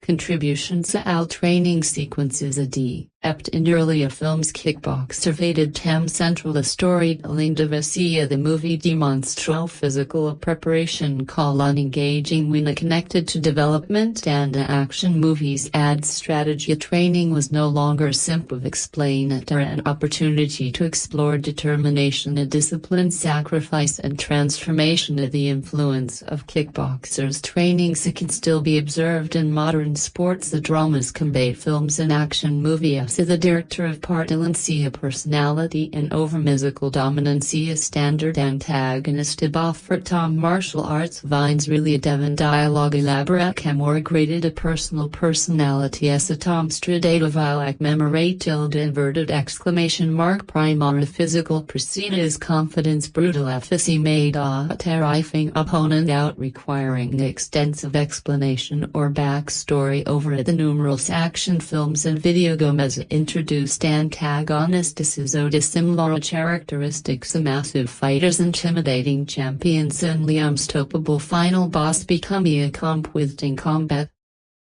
contributions. Training sequences in earlier films. Kickboxer evaded central storytelling device. The movie demonstrates physical preparation on engaging when connected to development and action movies. Strategy training was no longer simple explain it an opportunity to explore determination, discipline, sacrifice and transformation. The influence of Kickboxer's trainings can still be observed in modern sports dramas, combat films and action movies. Qissi, the director of Partilansia personality and over musical dominancia standard antagonist for Tom martial arts vines really devon dialogue elaborate more graded a personal personality as a Tom stradata vilak memorate tilde inverted exclamation mark primary physical precede his confidence brutal efficacy made a terrifying opponent out requiring extensive explanation or backstory over the numerous action films and video games introduced antagonists so dissimilar characteristics massive fighters intimidating champions and the unstoppable final boss becoming accomplished in combat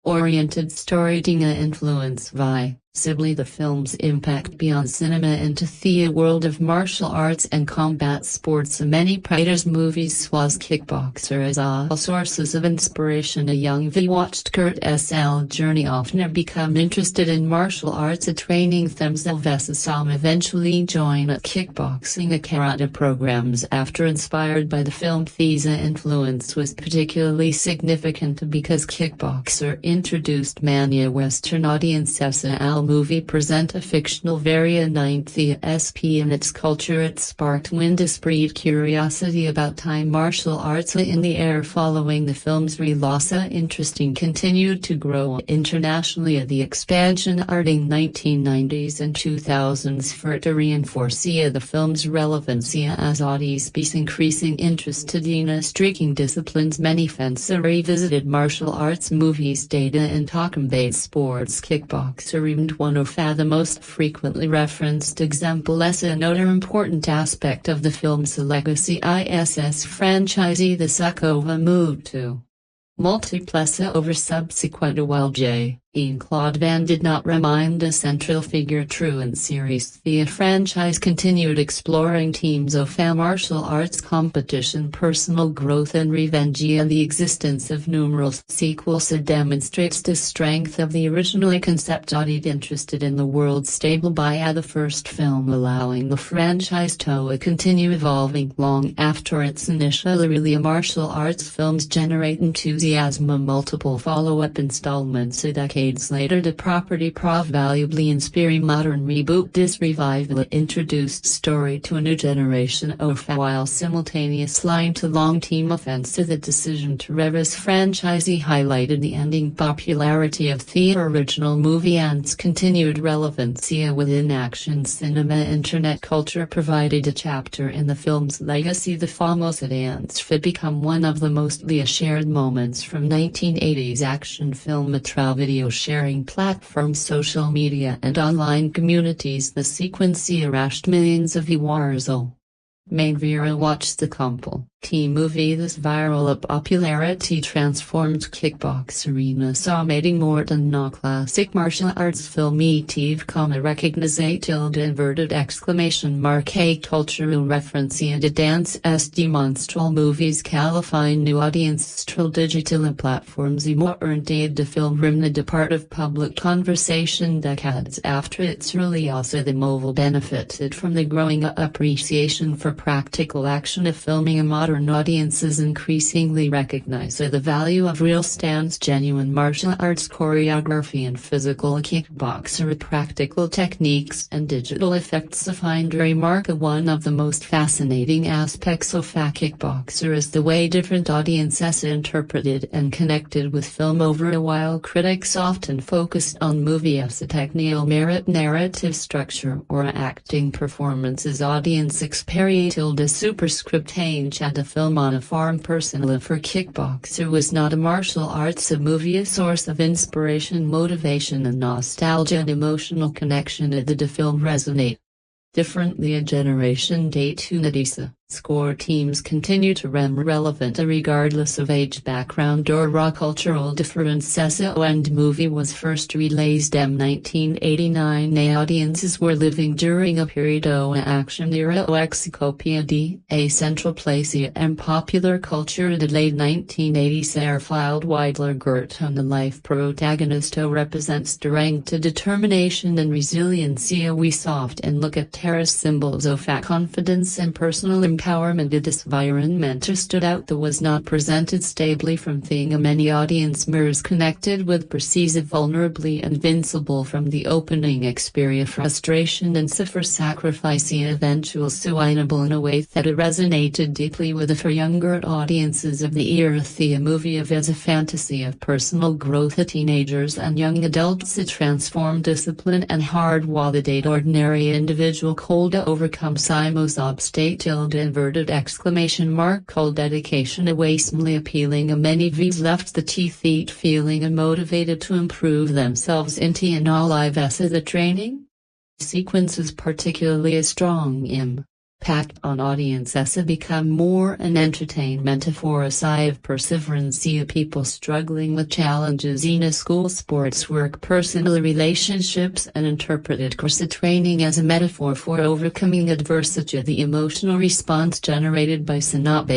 oriented storytelling influence by Sibley the film's impact beyond cinema into the world of martial arts and combat sports. Many writers' movies was Kickboxer as all sources of inspiration. A young V watched Kurt S.L. journey often become interested in martial arts training themselves. Some eventually join kickboxing karate programs after inspired by the film. These influence was particularly significant because Kickboxer introduced many Western audiences. Movie present a fictional variant the SP and its culture. It sparked widespread curiosity about Thai martial arts in the air following the film's release. Interesting continued to grow internationally. The expansion in 1990s and 2000s for to reinforce the film's relevance as audiences increasing interest in striking disciplines. Many fans revisited martial arts movies data and talking-based sports. Kickboxer remained one of the most frequently referenced examples. Another important aspect of the film's legacy ISS franchisee the Sakova moved to multiplex over subsequent while Jean-Claude Van did not remain a central figure true in series. The franchise continued exploring themes of martial arts competition, personal growth and revenge, and the existence of numerous sequels demonstrates the strength of the original concept. Interested in the world stable by the first film, allowing the franchise to continue evolving long after its initial release. Martial arts films generate enthusiasm. Multiple follow-up installments decades later the property proved valuably inspiring modern reboot. This revival introduced story to a new generation of while simultaneously to long-team offense. The decision to reverse franchisee highlighted the ending popularity of the original movie and its continued relevancy within action cinema. Internet culture provided a chapter in the film's legacy. The famous dance fit become one of the mostly shared moments from 1980s action film video sharing platforms, social media and online communities. The sequence reached millions of viewers. Main viral watched the movie. This viral popularity transformed Kickboxer making more than a classic martial arts film. Recognize tilde inverted exclamation mark a cultural reference and a dance as demonstral movies qualifying new audiences through digital platforms. More earned the film remained a part of public conversation decades after its release. The movie benefited from the growing appreciation for practical action of filming. A modern audiences increasingly recognize the value of real stunts, genuine martial arts choreography and physical kickboxer practical techniques and digital effects. Find remark one of the most fascinating aspects of Kickboxer is the way different audiences interpreted and connected with film. Over a while critics often focused on movie's technical merit, narrative structure or acting performances. Audience experience tilde superscript hain the film on a farm. Personally for Kickboxer was not a martial arts movie, a source of inspiration, motivation and nostalgia and emotional connection. The film resonate differently a generation day to Nadisa. Score teams continue to remain relevant regardless of age, background or raw cultural differences. And movie was first released in 1989. Audiences were living during a period of action era exicopia a central place in popular culture. The late 1980s filed widely girt on the life protagonist who represents strength, determination and resilience. We soft and look at terrorist symbols of confidence and personal empowerment this environment stood out that was not presented stably from thing many audience members connected with perceived vulnerably invincible from the opening experience frustration and sacrifice eventual sustainable in a way that it resonated deeply with for younger audiences of the era. The movie as a fantasy of personal growth of teenagers and young adults. It transformed discipline and hard while the date ordinary individual cold to overcome Simo's obstacle inverted exclamation mark called dedication away smally appealing many views left the teeth eat feeling motivated to improve themselves into an all live as the training sequences particularly a strong impact on audiences become more an entertainment for a sigh of perseverance of people struggling with challenges in a school sports work personal relationships and interpreted course training as a metaphor for overcoming adversity. The emotional response generated by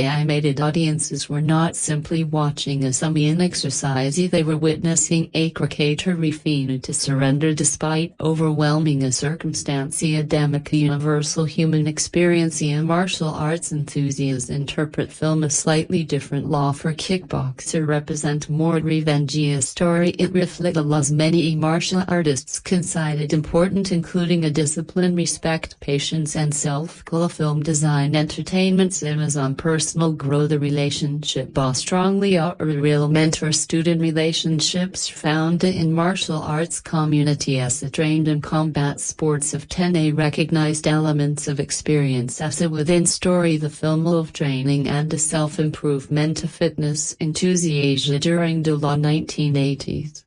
animated audiences were not simply watching a summian exercise, they were witnessing a cricketer refined to surrender despite overwhelming circumstance. Adamic universal human experience. Martial arts enthusiasts interpret film a slightly different law for Kickboxer represent more revenge story. It reflects the laws many martial artists considered important including a discipline respect patience and self-control. Film design entertainment cinemas on personal growth the relationship strongly or real mentor-student relationships found in martial arts community as trained in combat sports of 10 recognized elements of experience as within story the film of training and self-improvement fitness enthusiasm during the late 1980s.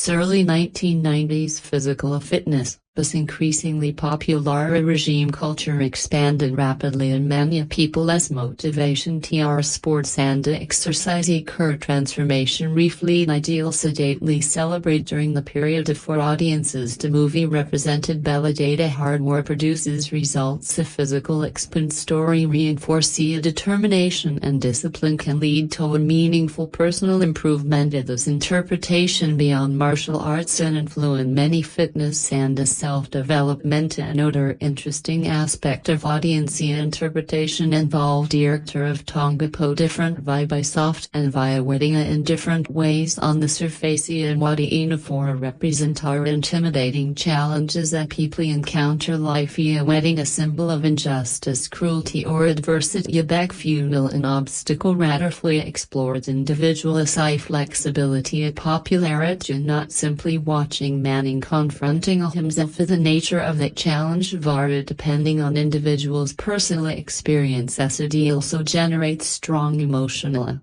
Early 1990s physical fitness was increasingly popular. Regime culture expanded rapidly and many people's motivation to sports and exercise occur transformation briefly ideal sedately celebrate during the period for audiences. The movie represented data hardware produces results a physical expense story reinforce determination and discipline can lead to a meaningful personal improvement. This interpretation beyond martial arts and influence many fitness and self-development. Another interesting aspect of audience interpretation involved director of Tong Po different via soft and via wedding in different ways on the surface and what for represent are intimidating challenges that people encounter life wedding a symbol of injustice cruelty or adversity back funeral an obstacle rather fully explored individual flexibility popularity not simply watching Manning confronting himself for the nature of the challenge varied depending on individuals' personal experience as it also generates strong emotional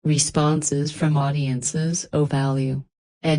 responses from audiences. Value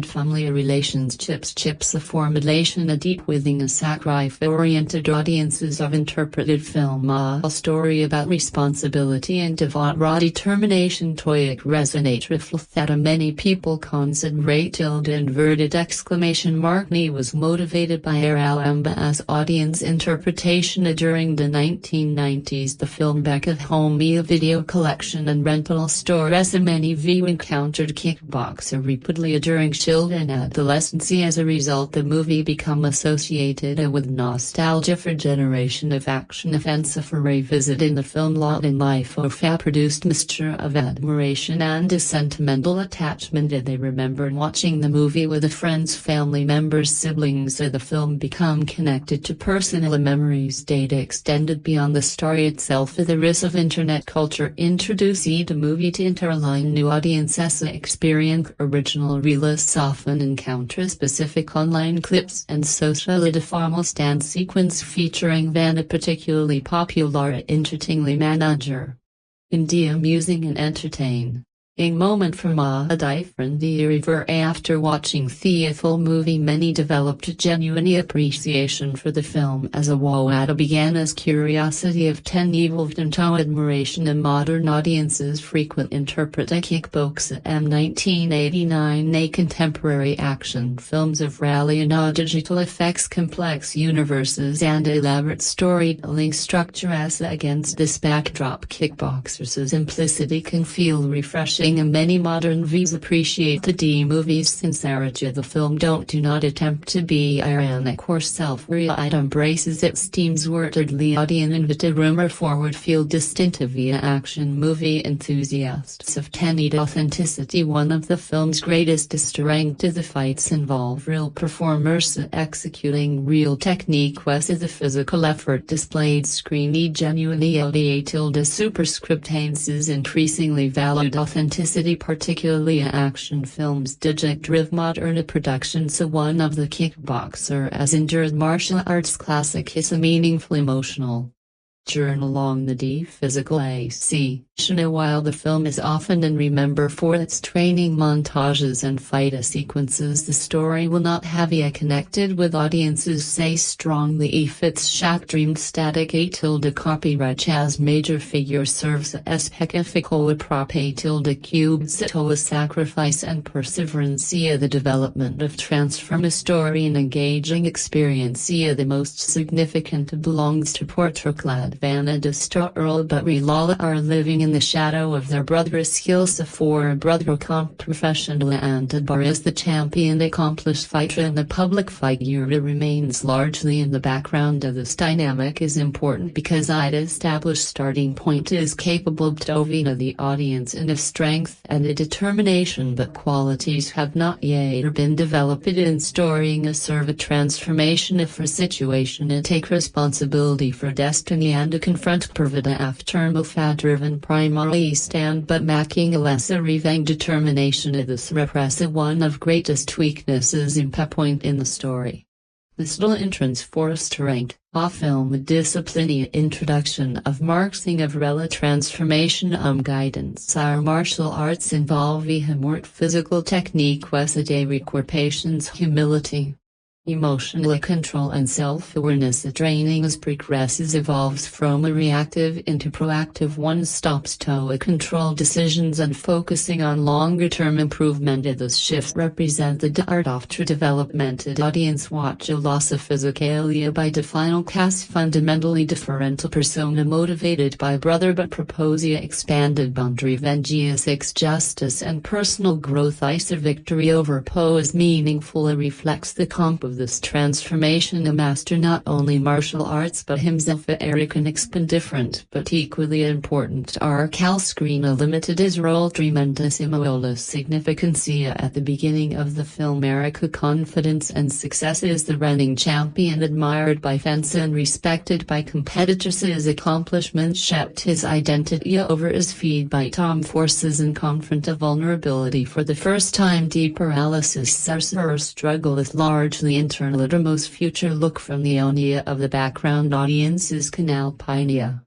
family relationships chips a formulation a deep within a sacrifice-oriented audiences of interpreted film a story about responsibility and raw determination toic resonate reflect that many people considerate inverted exclamation mark was motivated by Aralamba as audience interpretation during the 1990s. The film back at home video collection and rental store as many view encountered Kickboxer repeatedly during children adolescency. As a result the movie become associated with nostalgia for generation of action offensive for revisiting the film lot in life of produced mixture of admiration and a sentimental attachment. They remember watching the movie with friends family members siblings. The film become connected to personal memories data extended beyond the story itself. The risk of internet culture introduced the movie to interline new audiences experience original realists often encounter specific online clips and social formal stand sequence featuring Van a particularly popular entertaining manager. India amusing and entertain. A moment from a different river. After watching the full movie many developed genuine appreciation for the film as a wowada began as curiosity of 10 evolved into admiration and modern audiences frequent interpret a Kickboxer 1989 a contemporary action films of rally and digital effects complex universes and elaborate storytelling structure as against this backdrop Kickboxer's simplicity can feel refreshing interesting and many modern viewers appreciate the movie's sincerity. The film do not attempt to be ironic or self-real. It embraces its themes wordedly and with a rumor forward feel distinctive via action movie enthusiasts of need authenticity. One of the film's greatest strengths is the fights involve real performers executing real technique was the physical effort displayed screen genuinely LDA superscript hains is increasingly valued authenticity particularly action films drive modern production so one of the Kickboxer as endured martial arts classic is a meaningful emotional journey along the physical action. While the film is often remembered for its training montages and fight sequences, the story will not have connected with audiences say strongly if its shot dreamed static copyright as major figure serves as specifical prop cubed to sacrifice and perseverance the development of transform a story and engaging experience the most significant belongs to Portroclad Vanadist Earl but Relala are living in the shadow of their brother skills for brother comp professional and Agar is the champion accomplished fighter and the public figure remains largely in the background of this dynamic is important because it established starting point is capable of toving the audience in of strength and a determination but qualities have not yet been developed in storying a serve a transformation for situation and take responsibility for destiny and to confront Pervada after Mofad-driven primarily stand but macking a lesser revang determination of this repressive one of greatest weaknesses in point in the story. The still entrance forced ranked, film discipline introduction of marksing of rela transformation guidance our martial arts involve more physical technique was a day requirements humility. Emotional control and self-awareness the training as progresses evolves from a reactive into proactive one stops to a control decisions and focusing on longer-term improvement this shift represent the art after developmented audience watch a loss of physicality by defining cast fundamentally different persona motivated by brother but proposia expanded boundary vengeance justice and personal growth is a victory over Po is meaningful it reflects the comp of this transformation a master not only martial arts but himself Eric and expand different but equally important Cal screen a limited his role tremendous significance at the beginning of the film Erica confidence and success is the reigning champion admired by fans and respected by competitors his accomplishments shaped his identity over his feed by Tom forces and confront a vulnerability for the first time deep paralysis Zaroor struggle is largely internal most future look from the onia of the background audiences canal pinia.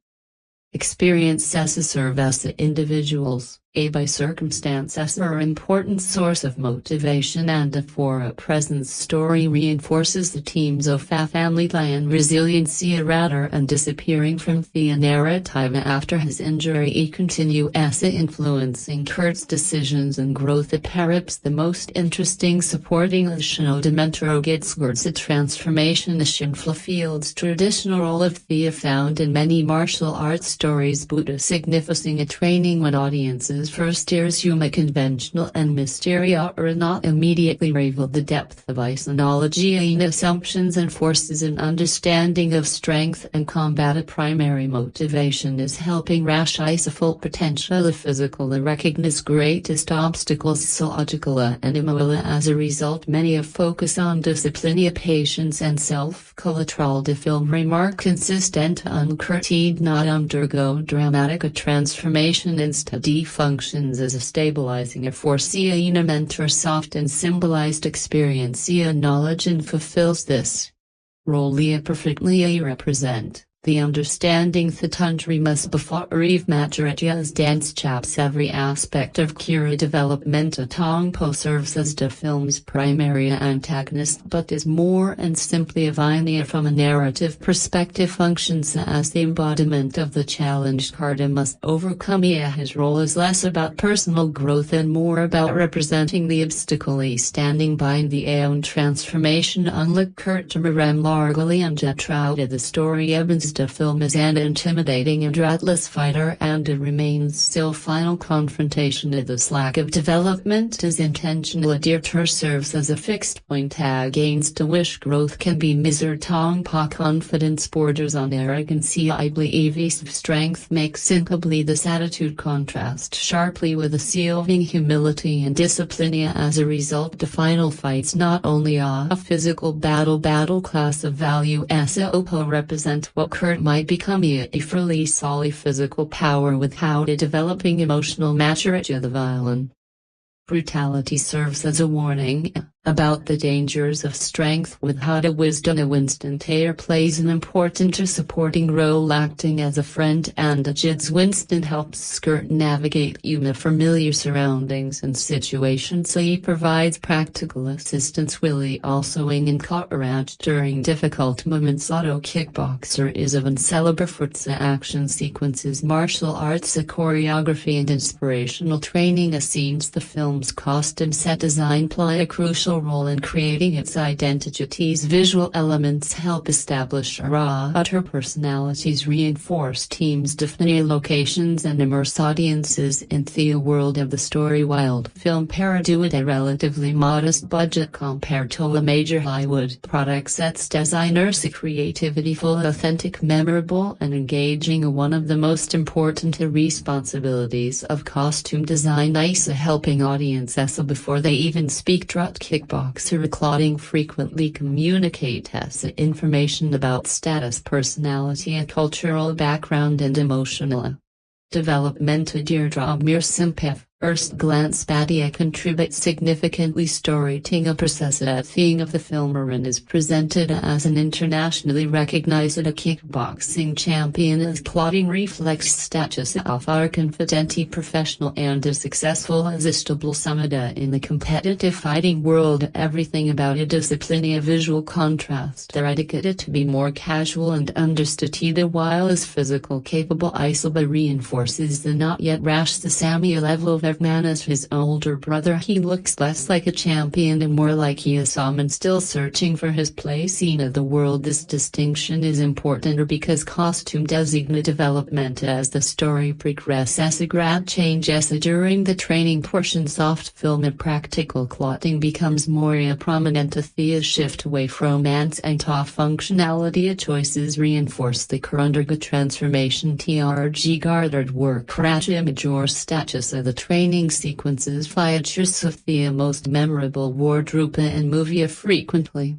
Experiences serve as the individuals, by circumstances are important source of motivation and for a present story reinforces the themes of family and resiliency rather and disappearing from the narrative after his injury continue as influencing Kurt's decisions and growth perhaps the most interesting supporting the Shinodementro gets words a transformation the Shinfla field's traditional role of Thea found in many martial arts stories Buddha signifying a training when audiences first years Yuma conventional and mysteria are not immediately revealed the depth of isonology and assumptions and forces an understanding of strength and combat a primary motivation is helping rash full potential of physical recognize greatest obstacles psychological and emotional as a result many of focus on discipline patience and self-collateral the film remark consistent uncurted not undergo dramatic a transformation instead functions as a stabilizing force in a mentor soft and symbolized experience knowledge and fulfills this role perfectly represent. The understanding the country must before Eve maturity as dance chaps every aspect of Kira development Tong Po serves as the film's primary antagonist but is more and simply a vinia from a narrative perspective functions as the embodiment of the challenge Carter must overcome his role is less about personal growth and more about representing the obstacle standing by the own transformation unlike Kurt Marem largely and Jetrout the story Evans the film as an intimidating and ruthless fighter, and it remains still final confrontation of this lack of development is intentional. A director serves as a fixed point against a wish growth can be Mr. Tong Po confidence borders on arrogancy. I believe his strength makes incomplete this attitude contrast sharply with a seething humility and discipline. As a result, the final fights not only are a physical battle class of value as Oppo represent what Kurt might become a fully solid physical power without a developing emotional maturity. The violent brutality serves as a warning about the dangers of strength without a wisdom. Winston Taylor plays an important supporting role, acting as a friend and a judge. Winston helps Kurt navigate unfamiliar surroundings and situations, so he provides practical assistance while he also encourages during difficult moments. Auto Kickboxer is of uncelebrated action sequences, martial arts, choreography and inspirational training scenes. The film's costume set design play a crucial role in creating its identities. Visual elements help establish her personalities, reinforce teams, define locations and immerse audiences in the world of the story. While the film parodied with a relatively modest budget compared to a major Hollywood product, sets designers' creativity full, authentic, memorable and engaging. One of the most important responsibilities of costume design is helping audiences before they even speak. Kickboxer clothing frequently communicates information about status, personality and cultural background and emotional development. Mere sympathy first glance Badia contributes significantly storytelling a process. The theme of the film is presented as an internationally recognized kickboxing champion. His clothing reflects status of our confident professional and as successful as stable Samada in the competitive fighting world. Everything about a discipline a visual contrast. They're educated to be more casual and understood while his physical capable Isoba reinforces the not yet rash the Sammy level of man. As his older brother, he looks less like a champion and more like he is someone still searching for his place in the world. This distinction is important because costume design development as the story progresses. A grad changes during the training portion. Soft film and practical clothing becomes more prominent. The shift away from romance and functionality choices reinforce the undergo transformation. TRG garnered work image or status of the training sequences features of the most memorable wardrobe in movie frequently.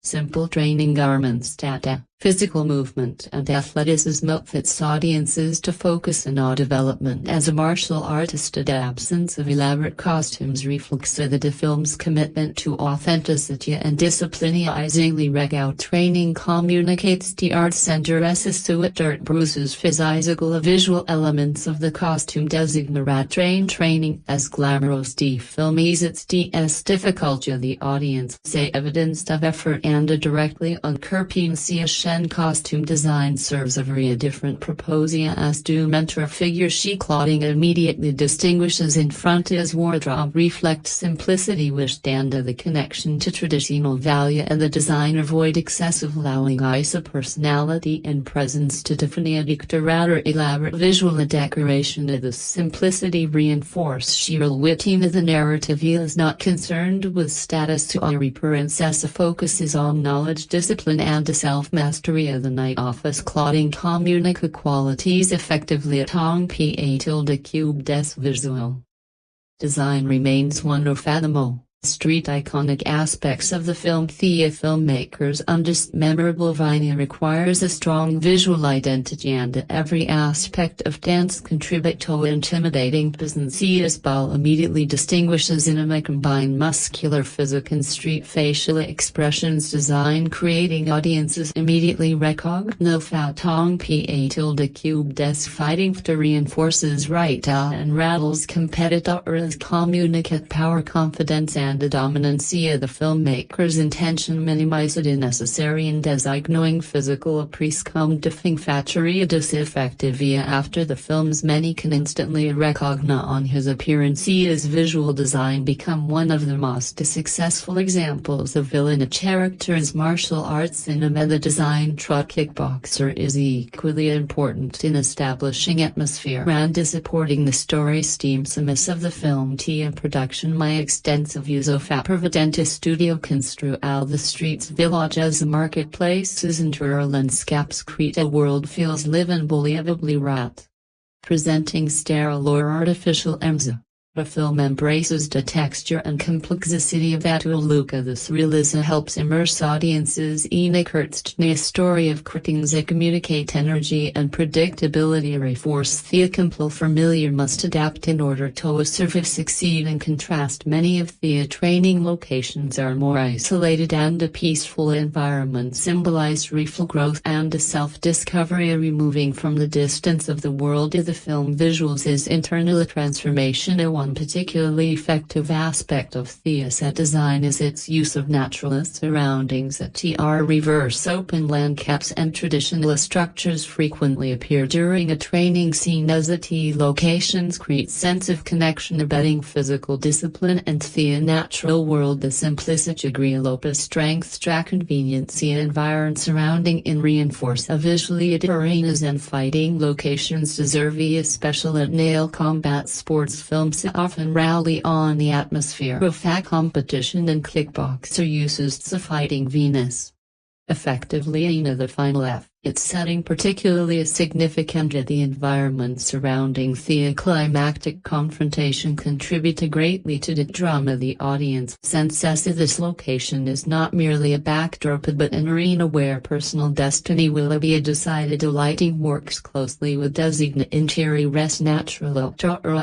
Simple training garments, data, physical movement and athleticism outfits audiences to focus on development as a martial artist. The absence of elaborate costumes reflects the film's commitment to authenticity and discipline. Regout training communicates the art center's suit dirt bruises physical visual elements of the costume design training as glamorous. The film is its difficult. The audience say evidence of effort and directly on Kirpin costume design serves a very different proposal as do mentor figure. She clothing immediately distinguishes in front. His wardrobe reflects simplicity which stand the connection to traditional value and the design avoid excessive allowing a personality and presence to define a rather elaborate visual decoration. The simplicity reinforce sheer witty. The narrative is not concerned with status to a princess focuses on knowledge, discipline and self-mastery. The night office clothing communicate qualities effectively. Tong Po cube des visual design remains one of the street iconic aspects of the film. The filmmakers understand memorable vinyl requires a strong visual identity and every aspect of dance contribute to intimidating presence. His ball immediately distinguishes in a combined muscular physique and street facial expressions design creating audiences immediately recognize Tong Po cube des fighting to reinforces right and rattles competitors communicate power confidence and and the dominancia. The filmmaker's intention minimize the necessary and designing physical prescom factory effective after the films many can instantly recognize on his appearance. His visual design become one of the most successful examples of villain characters martial arts cinema. The design truck Kickboxer is equally important in establishing atmosphere and supporting the story themes of the film. Production. My extensive use of pervidente studio construe the streets villages marketplaces and rural landscapes create a world feels live unbelievably rat. Presenting sterile or artificial emza. The film embraces the texture and complexity of that look. This realism helps immerse audiences in a story of creating communicate energy and predictability. Reinforce the familiar must adapt in order to survive succeed. In contrast, many of the training locations are more isolated and a peaceful environment symbolize reflex growth and self-discovery. Removing from the distance of the world of the film visuals is internal transformation. One particularly effective aspect of the set design is its use of natural surroundings. Reverse open landscapes and traditional structures frequently appear during a training scene as locations create sense of connection abetting physical discipline and the natural world. The simplicity lopus strength convenience environment surrounding in reinforce visually arenas and fighting locations deserve a special at nail combat sports films often rally on the atmosphere of a competition and Kickboxer uses the fighting Venus effectively in the final F. Its setting particularly is significant. The environment surrounding the climactic confrontation contribute greatly to the drama. The audience senses this location is not merely a backdrop but an arena where personal destiny will be decided. The lighting works closely with designated interior natural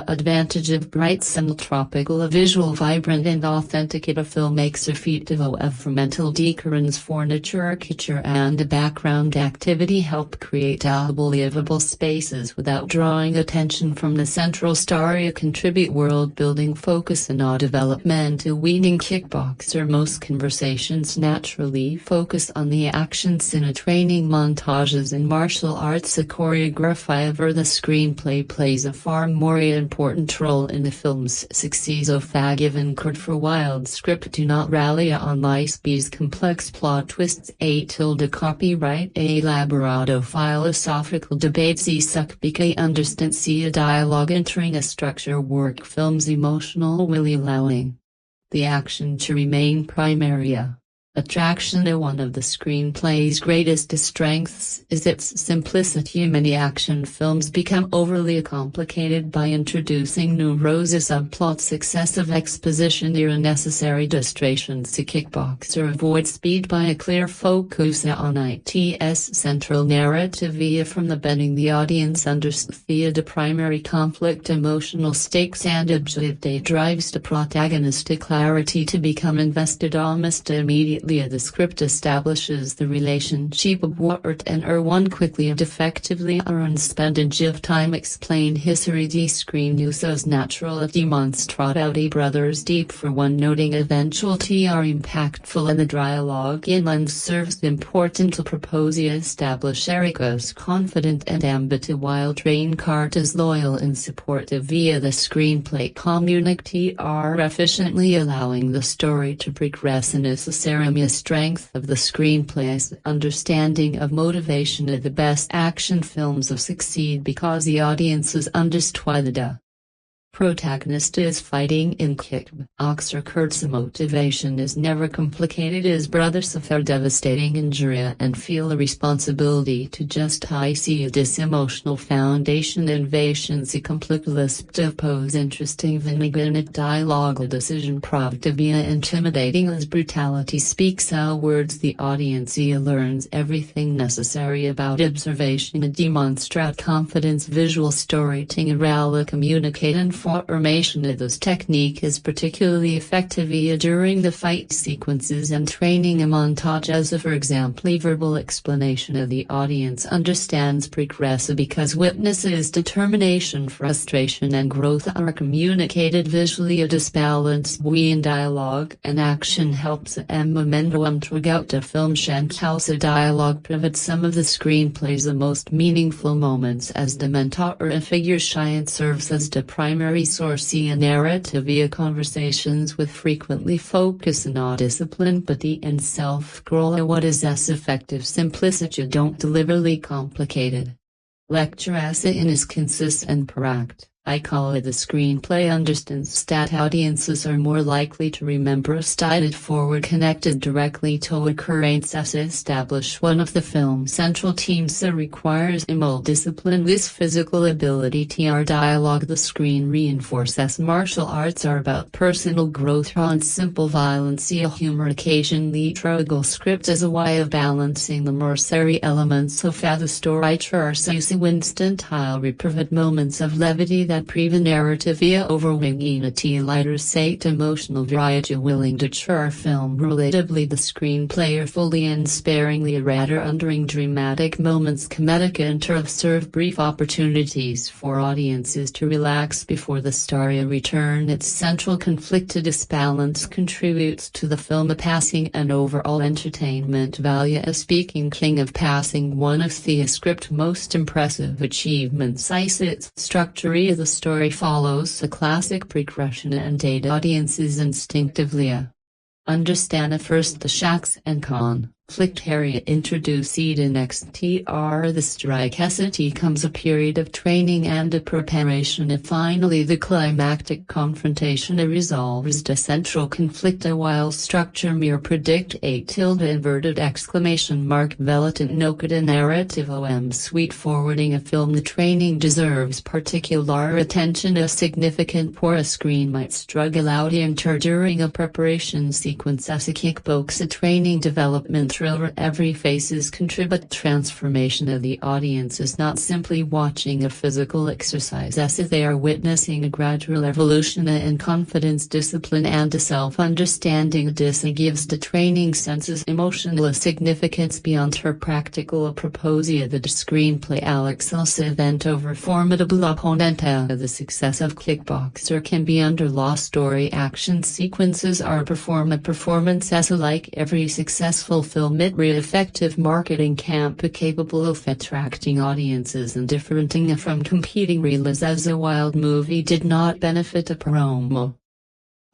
advantage of bright sun tropical visual vibrant and authentic. A film makes a feat of mental decorations furniture architecture and background activity help create believable spaces without drawing attention from the central story. Contribute world building focus and development. Winning Kickboxer. Most conversations naturally focus on the actions in a training montages in martial arts choreography. However, the screenplay plays a far more important role in the film's success. Given for wild script do not rally on Icebe's complex plot twists. Copyright elaborado philosophical debates understand a dialogue entering a structure work films emotional will allowing the action to remain primary. Attraction. One of the screenplay's greatest strengths is its simplicity. Many action films become overly complicated by introducing numerous subplots, excessive exposition, or unnecessary distractions. Kickboxer avoids speed by a clear focus on its central narrative from the beginning. The audience understands the primary conflict, emotional stakes, and objective drives the protagonist to clarity to become invested almost immediately. The script establishes the relationship of Wart and Erwan quickly and effectively. Unspendage of time explain history. The screen uses natural demonstrate brothers deep for one noting eventual are impactful and the dialogue inland serves important to propose. Establish Erica's confident and ambitious while train cart is loyal and supportive via the screenplay communicate efficiently allowing the story to progress. Necessary strength of the screenplay's understanding of motivation. The best action films succeed because the audiences understand the protagonist is fighting in Kickboxer. Kurt's motivation is never complicated. His brother suffered devastating injury and feel a responsibility to justify this emotional foundation. Invasions a complete list of pose interesting vignette dialogue. A decision proved to be intimidating as brutality speaks out words. The audience learns everything necessary about observation. Demonstrate confidence visual storytelling. Communicate and formation of this technique is particularly effective during the fight sequences and training a montage, as for example verbal explanation of the audience understands progressive because witnesses determination, frustration and growth are communicated visually. A disbalance between dialogue and action helps momentum throughout the film. Shankhouse dialogue provides some of the screenplay's most meaningful moments as the mentor and figure science serves as the primary source in narrative via conversations with frequently focus on discipline but and self-growth. What is as effective simplicity don't deliberately complicated. Lecture as in is consistent practice. I call it the screenplay understands that audiences are more likely to remember a style forward connected directly to occurrence as establish one of the film's central themes that requires immense discipline. This physical ability to dialogue the screen reinforces martial arts are about personal growth on simple violence. Humor occasionally struggle script as a way of balancing the mercenary elements of the story. Using Winston Tile provide moments of levity that prevent narrative via overwhelming a lighter state emotional variety willing to chur film relatably. The screenplay fully and sparingly rather undering dramatic moments comedic enter serve brief opportunities for audiences to relax before the story return. Its central conflicted disbalance contributes to the film passing an overall entertainment value. Speaking king of passing, one of the script most impressive achievements is its structure. The story follows a classic progression and data audiences instinctively understand at first the shacks and conflict area introduced in XTR. The strike it comes a period of training and a preparation and finally the climactic confrontation resolves the central conflict. While structure mere predict a tilde inverted exclamation mark velatant nokada narrative sweet forwarding a film. The training deserves particular attention. A significant for a screen might struggle out enter during a preparation sequence as a kickboxer training development thriller. Every phases contribute transformation of the audience is not simply watching a physical exercise as if they are witnessing a gradual evolution in confidence, discipline and self-understanding. This gives the training senses emotional significance beyond her practical proposia. The screenplay Alex's event over formidable opponent. The success of Kickboxer can be under law. Story action sequences are performance as like every successful film. It effective marketing campaign capable of attracting audiences and differing from competing reels as a wild movie did not benefit a promo.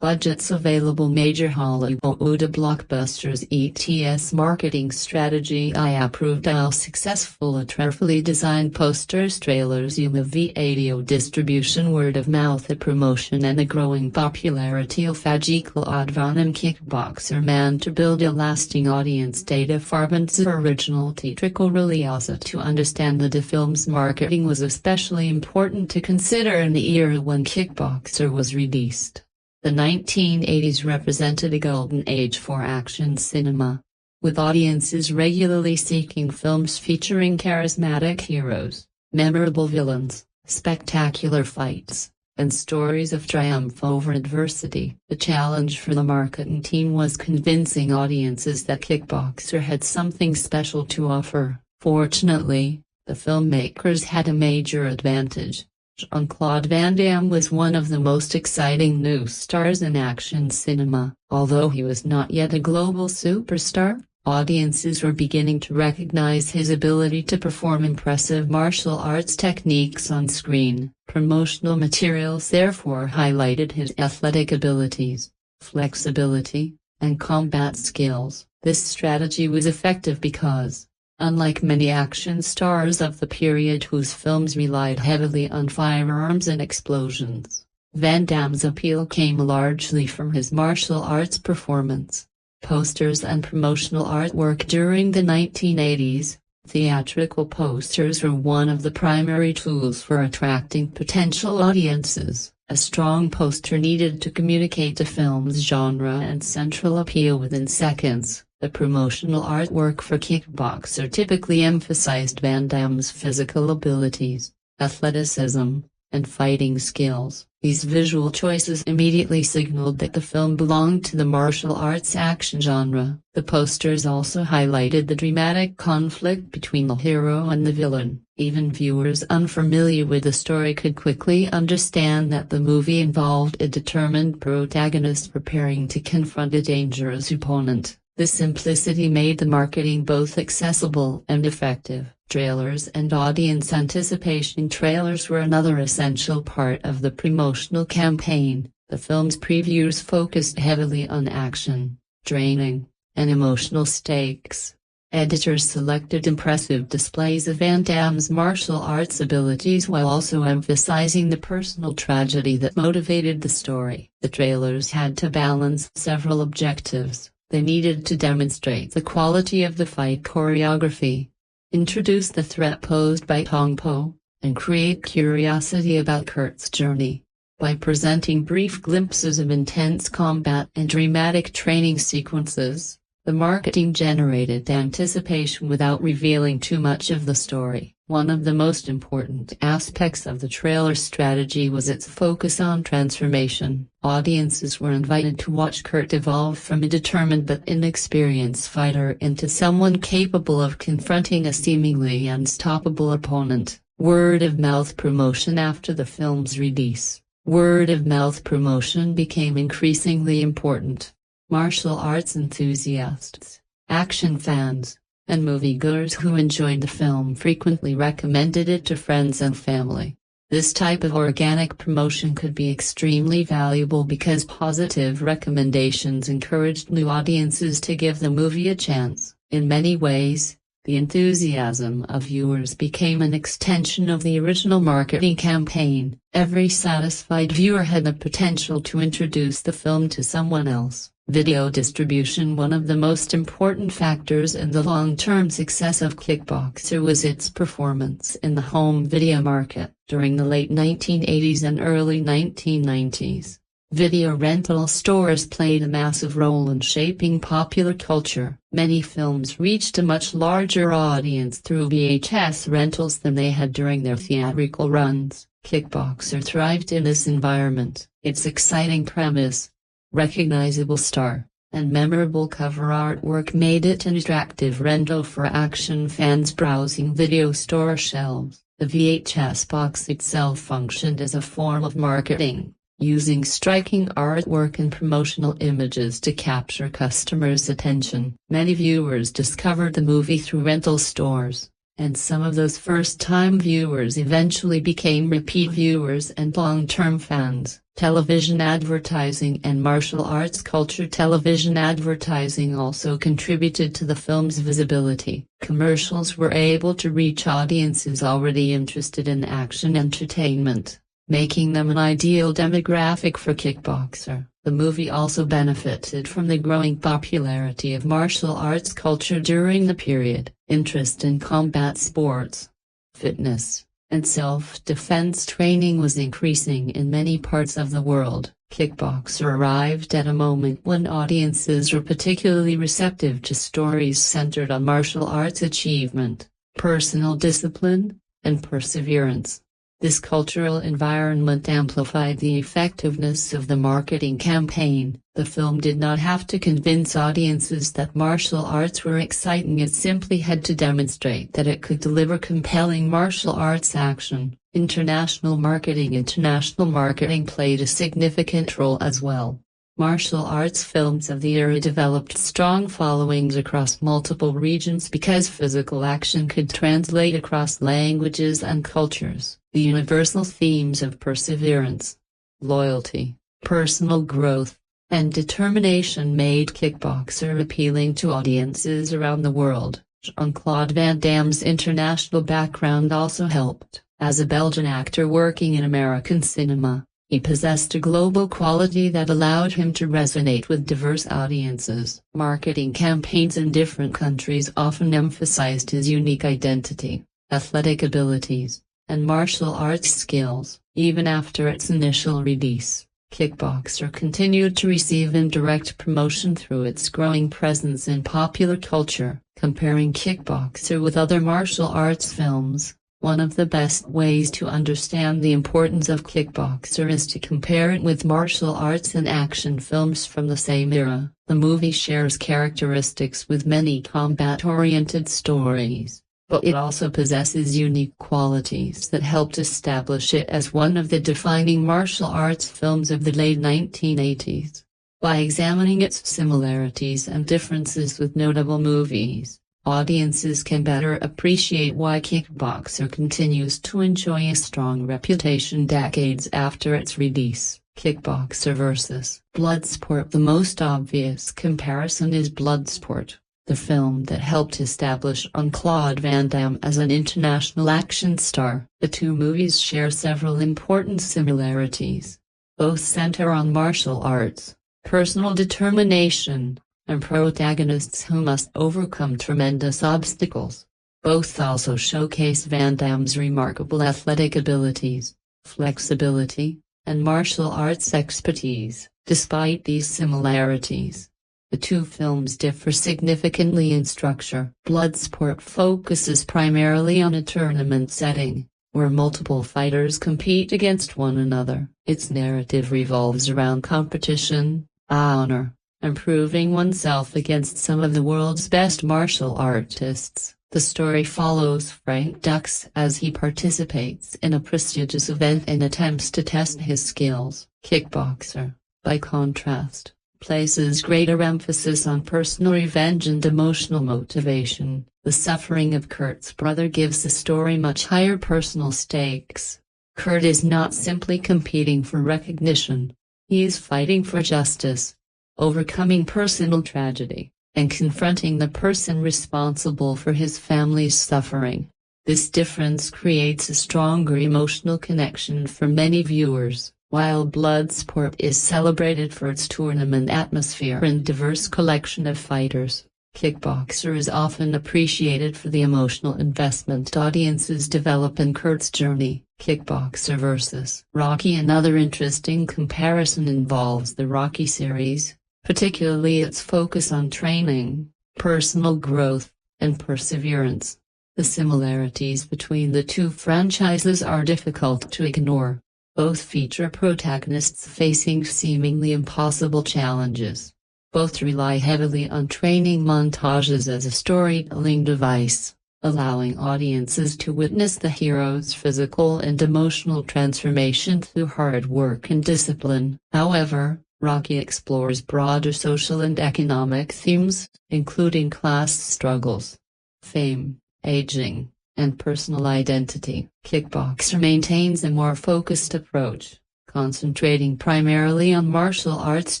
Budgets available. Major Hollywood blockbusters ETS marketing strategy. I approved all successful carefully designed posters, trailers, video distribution, word of mouth promotion and the growing popularity of Jean-Claude Van Damme Kickboxer man to build a lasting audience. Data Farben's original theatrical release. To understand the film's marketing was especially important to consider in the era when Kickboxer was released. The 1980s represented a golden age for action cinema, with audiences regularly seeking films featuring charismatic heroes, memorable villains, spectacular fights, and stories of triumph over adversity. The challenge for the marketing team was convincing audiences that Kickboxer had something special to offer. Fortunately, the filmmakers had a major advantage. Jean-Claude Van Damme was one of the most exciting new stars in action cinema. Although he was not yet a global superstar, audiences were beginning to recognize his ability to perform impressive martial arts techniques on screen. Promotional materials therefore highlighted his athletic abilities, flexibility, and combat skills. This strategy was effective because, unlike many action stars of the period whose films relied heavily on firearms and explosions, Van Damme's appeal came largely from his martial arts performance. Posters and promotional artwork. During the 1980s, theatrical posters were one of the primary tools for attracting potential audiences. A strong poster needed to communicate the film's genre and central appeal within seconds. The promotional artwork for Kickboxer typically emphasized Van Damme's physical abilities, athleticism, and fighting skills. These visual choices immediately signaled that the film belonged to the martial arts action genre. The posters also highlighted the dramatic conflict between the hero and the villain. Even viewers unfamiliar with the story could quickly understand that the movie involved a determined protagonist preparing to confront a dangerous opponent. This simplicity made the marketing both accessible and effective. Trailers and audience anticipation. Trailers were another essential part of the promotional campaign. The film's previews focused heavily on action, training, and emotional stakes. Editors selected impressive displays of Van Damme's martial arts abilities while also emphasizing the personal tragedy that motivated the story. The trailers had to balance several objectives. They needed to demonstrate the quality of the fight choreography, introduce the threat posed by Tong Po, and create curiosity about Kurt's journey. By presenting brief glimpses of intense combat and dramatic training sequences, the marketing generated anticipation without revealing too much of the story. One of the most important aspects of the trailer strategy was its focus on transformation. Audiences were invited to watch Kurt evolve from a determined but inexperienced fighter into someone capable of confronting a seemingly unstoppable opponent. Word-of-mouth promotion. After the film's release, word-of-mouth promotion became increasingly important. Martial arts enthusiasts, action fans, and moviegoers who enjoyed the film frequently recommended it to friends and family. This type of organic promotion could be extremely valuable because positive recommendations encouraged new audiences to give the movie a chance. In many ways, the enthusiasm of viewers became an extension of the original marketing campaign. Every satisfied viewer had the potential to introduce the film to someone else. Video distribution. One of the most important factors in the long-term success of Kickboxer was its performance in the home video market. During the late 1980s and early 1990s, video rental stores played a massive role in shaping popular culture. Many films reached a much larger audience through VHS rentals than they had during their theatrical runs. Kickboxer thrived in this environment. Its exciting premise, recognizable star, and memorable cover artwork made it an attractive rental for action fans browsing video store shelves. The VHS box itself functioned as a form of marketing, using striking artwork and promotional images to capture customers' attention. Many viewers discovered the movie through rental stores, and some of those first-time viewers eventually became repeat viewers and long-term fans. Television advertising and martial arts culture. Television advertising also contributed to the film's visibility. Commercials were able to reach audiences already interested in action entertainment, making them an ideal demographic for Kickboxer. The movie also benefited from the growing popularity of martial arts culture during the period. Interest in combat sports, fitness, and self-defense training was increasing in many parts of the world. Kickboxer arrived at a moment when audiences were particularly receptive to stories centered on martial arts achievement, personal discipline, and perseverance. This cultural environment amplified the effectiveness of the marketing campaign. The film did not have to convince audiences that martial arts were exciting, it simply had to demonstrate that it could deliver compelling martial arts action. International marketing. International marketing played a significant role as well. Martial arts films of the era developed strong followings across multiple regions because physical action could translate across languages and cultures. The universal themes of perseverance, loyalty, personal growth, and determination made Kickboxer appealing to audiences around the world. Jean-Claude Van Damme's international background also helped. As a Belgian actor working in American cinema, he possessed a global quality that allowed him to resonate with diverse audiences. Marketing campaigns in different countries often emphasized his unique identity, athletic abilities, and martial arts skills. Even after its initial release, Kickboxer continued to receive indirect promotion through its growing presence in popular culture. Comparing Kickboxer with other martial arts films, One of the best ways to understand the importance of Kickboxer is to compare it with martial arts and action films from the same era. The movie shares characteristics with many combat-oriented stories, but it also possesses unique qualities that helped establish it as one of the defining martial arts films of the late 1980s. By examining its similarities and differences with notable movies, audiences can better appreciate why Kickboxer continues to enjoy a strong reputation decades after its release. Kickboxer vs. Bloodsport. The most obvious comparison is Bloodsport, the film that helped establish Jean-Claude Van Damme as an international action star. The two movies share several important similarities. Both center on martial arts, personal determination, and protagonists who must overcome tremendous obstacles. Both also showcase Van Damme's remarkable athletic abilities, flexibility, and martial arts expertise. Despite these similarities, the two films differ significantly in structure. Bloodsport focuses primarily on a tournament setting, where multiple fighters compete against one another. Its narrative revolves around competition, honor, and proving oneself against some of the world's best martial artists. The story follows Frank Dux as he participates in a prestigious event and attempts to test his skills. Kickboxer, by contrast, places greater emphasis on personal revenge and emotional motivation. The suffering of Kurt's brother gives the story much higher personal stakes. Kurt is not simply competing for recognition. He is fighting for justice, overcoming personal tragedy, and confronting the person responsible for his family's suffering. This difference creates a stronger emotional connection for many viewers. While Bloodsport is celebrated for its tournament atmosphere and diverse collection of fighters, Kickboxer is often appreciated for the emotional investment audiences develop in Kurt's journey. Kickboxer vs. Rocky. Another interesting comparison involves the Rocky series, particularly its focus on training, personal growth, and perseverance. The similarities between the two franchises are difficult to ignore. Both feature protagonists facing seemingly impossible challenges. Both rely heavily on training montages as a storytelling device, allowing audiences to witness the hero's physical and emotional transformation through hard work and discipline. However, Rocky explores broader social and economic themes, including class struggles, fame, aging, and personal identity. Kickboxer maintains a more focused approach, concentrating primarily on martial arts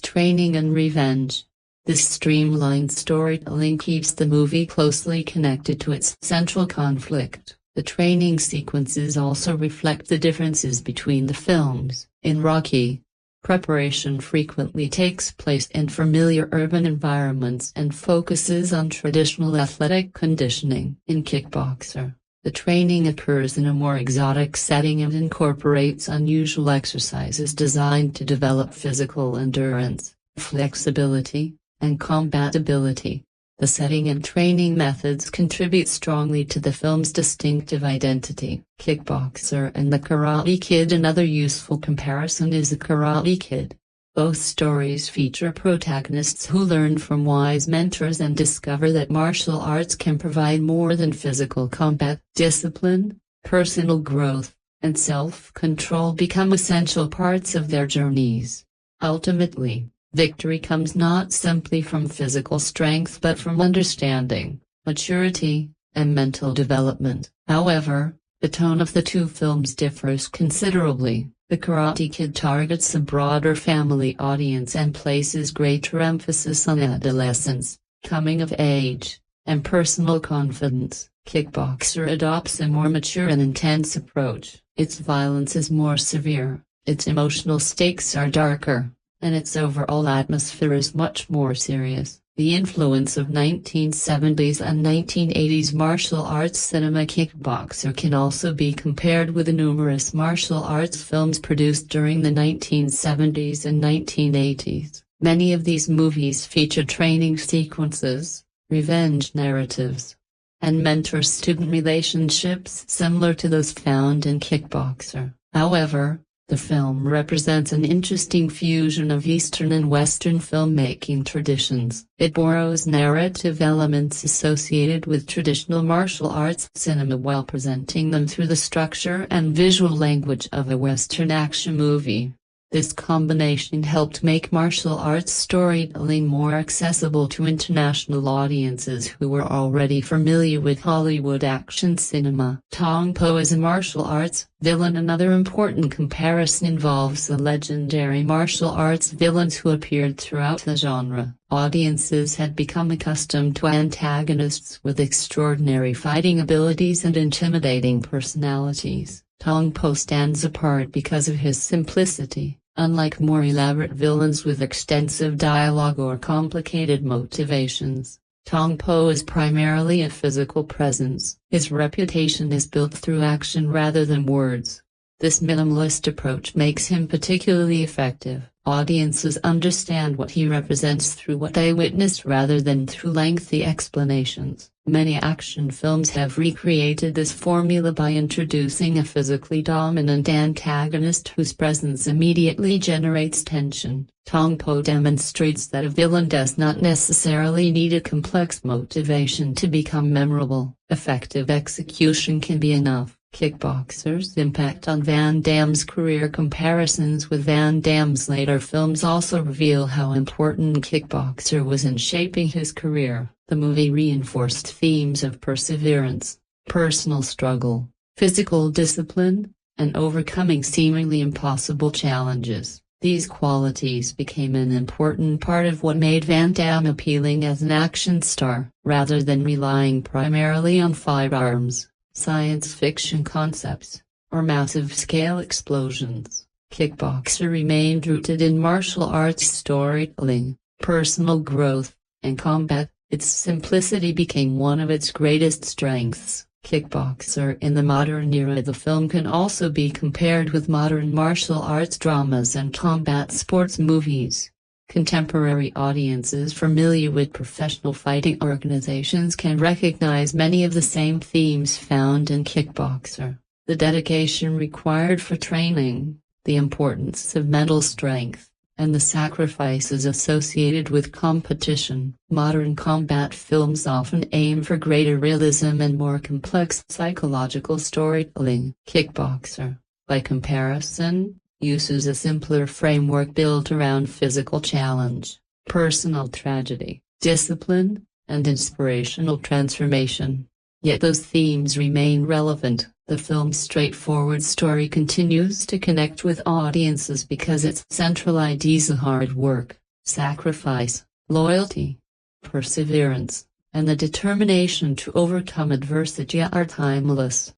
training and revenge. This streamlined storytelling keeps the movie closely connected to its central conflict. The training sequences also reflect the differences between the films. In Rocky, preparation frequently takes place in familiar urban environments and focuses on traditional athletic conditioning. In Kickboxer, the training occurs in a more exotic setting and incorporates unusual exercises designed to develop physical endurance, flexibility, and combat ability. The setting and training methods contribute strongly to the film's distinctive identity. Kickboxer and The Karate Kid. Another useful comparison is The Karate Kid. Both stories feature protagonists who learn from wise mentors and discover that martial arts can provide more than physical combat. Discipline, personal growth, and self-control become essential parts of their journeys. Ultimately, victory comes not simply from physical strength but from understanding, maturity, and mental development. However, the tone of the two films differs considerably. The Karate Kid targets a broader family audience and places greater emphasis on adolescence, coming of age, and personal confidence. Kickboxer adopts a more mature and intense approach. Its violence is more severe, its emotional stakes are darker, and its overall atmosphere is much more serious. The influence of 1970s and 1980s martial arts cinema. Kickboxer can also be compared with the numerous martial arts films produced during the 1970s and 1980s. Many of these movies feature training sequences, revenge narratives, and mentor-student relationships similar to those found in Kickboxer. However, the film represents an interesting fusion of Eastern and Western filmmaking traditions. It borrows narrative elements associated with traditional martial arts cinema while presenting them through the structure and visual language of a Western action movie. This combination helped make martial arts storytelling more accessible to international audiences who were already familiar with Hollywood action cinema. Tong Po as a martial arts villain. Another important comparison involves the legendary martial arts villains who appeared throughout the genre. Audiences had become accustomed to antagonists with extraordinary fighting abilities and intimidating personalities. Tong Po stands apart because of his simplicity. Unlike more elaborate villains with extensive dialogue or complicated motivations, Tong Po is primarily a physical presence. His reputation is built through action rather than words. This minimalist approach makes him particularly effective. Audiences understand what he represents through what they witness rather than through lengthy explanations. Many action films have recreated this formula by introducing a physically dominant antagonist whose presence immediately generates tension. Tong Po demonstrates that a villain does not necessarily need a complex motivation to become memorable. Effective execution can be enough. Kickboxer's impact on Van Damme's career. Comparisons with Van Damme's later films also reveal how important Kickboxer was in shaping his career. The movie reinforced themes of perseverance, personal struggle, physical discipline, and overcoming seemingly impossible challenges. These qualities became an important part of what made Van Damme appealing as an action star. Rather than relying primarily on firearms, science fiction concepts, or massive-scale explosions, Kickboxer remained rooted in martial arts storytelling, personal growth, and combat. Its simplicity became one of its greatest strengths. Kickboxer in the modern era. The film can also be compared with modern martial arts dramas and combat sports movies. Contemporary audiences familiar with professional fighting organizations can recognize many of the same themes found in Kickboxer. The dedication required for training, the importance of mental strength, and the sacrifices associated with competition. Modern combat films often aim for greater realism and more complex psychological storytelling. Kickboxer, by comparison, uses a simpler framework built around physical challenge, personal tragedy, discipline, and inspirational transformation. Yet those themes remain relevant. The film's straightforward story continues to connect with audiences because its central ideas of hard work, sacrifice, loyalty, perseverance, and the determination to overcome adversity are timeless.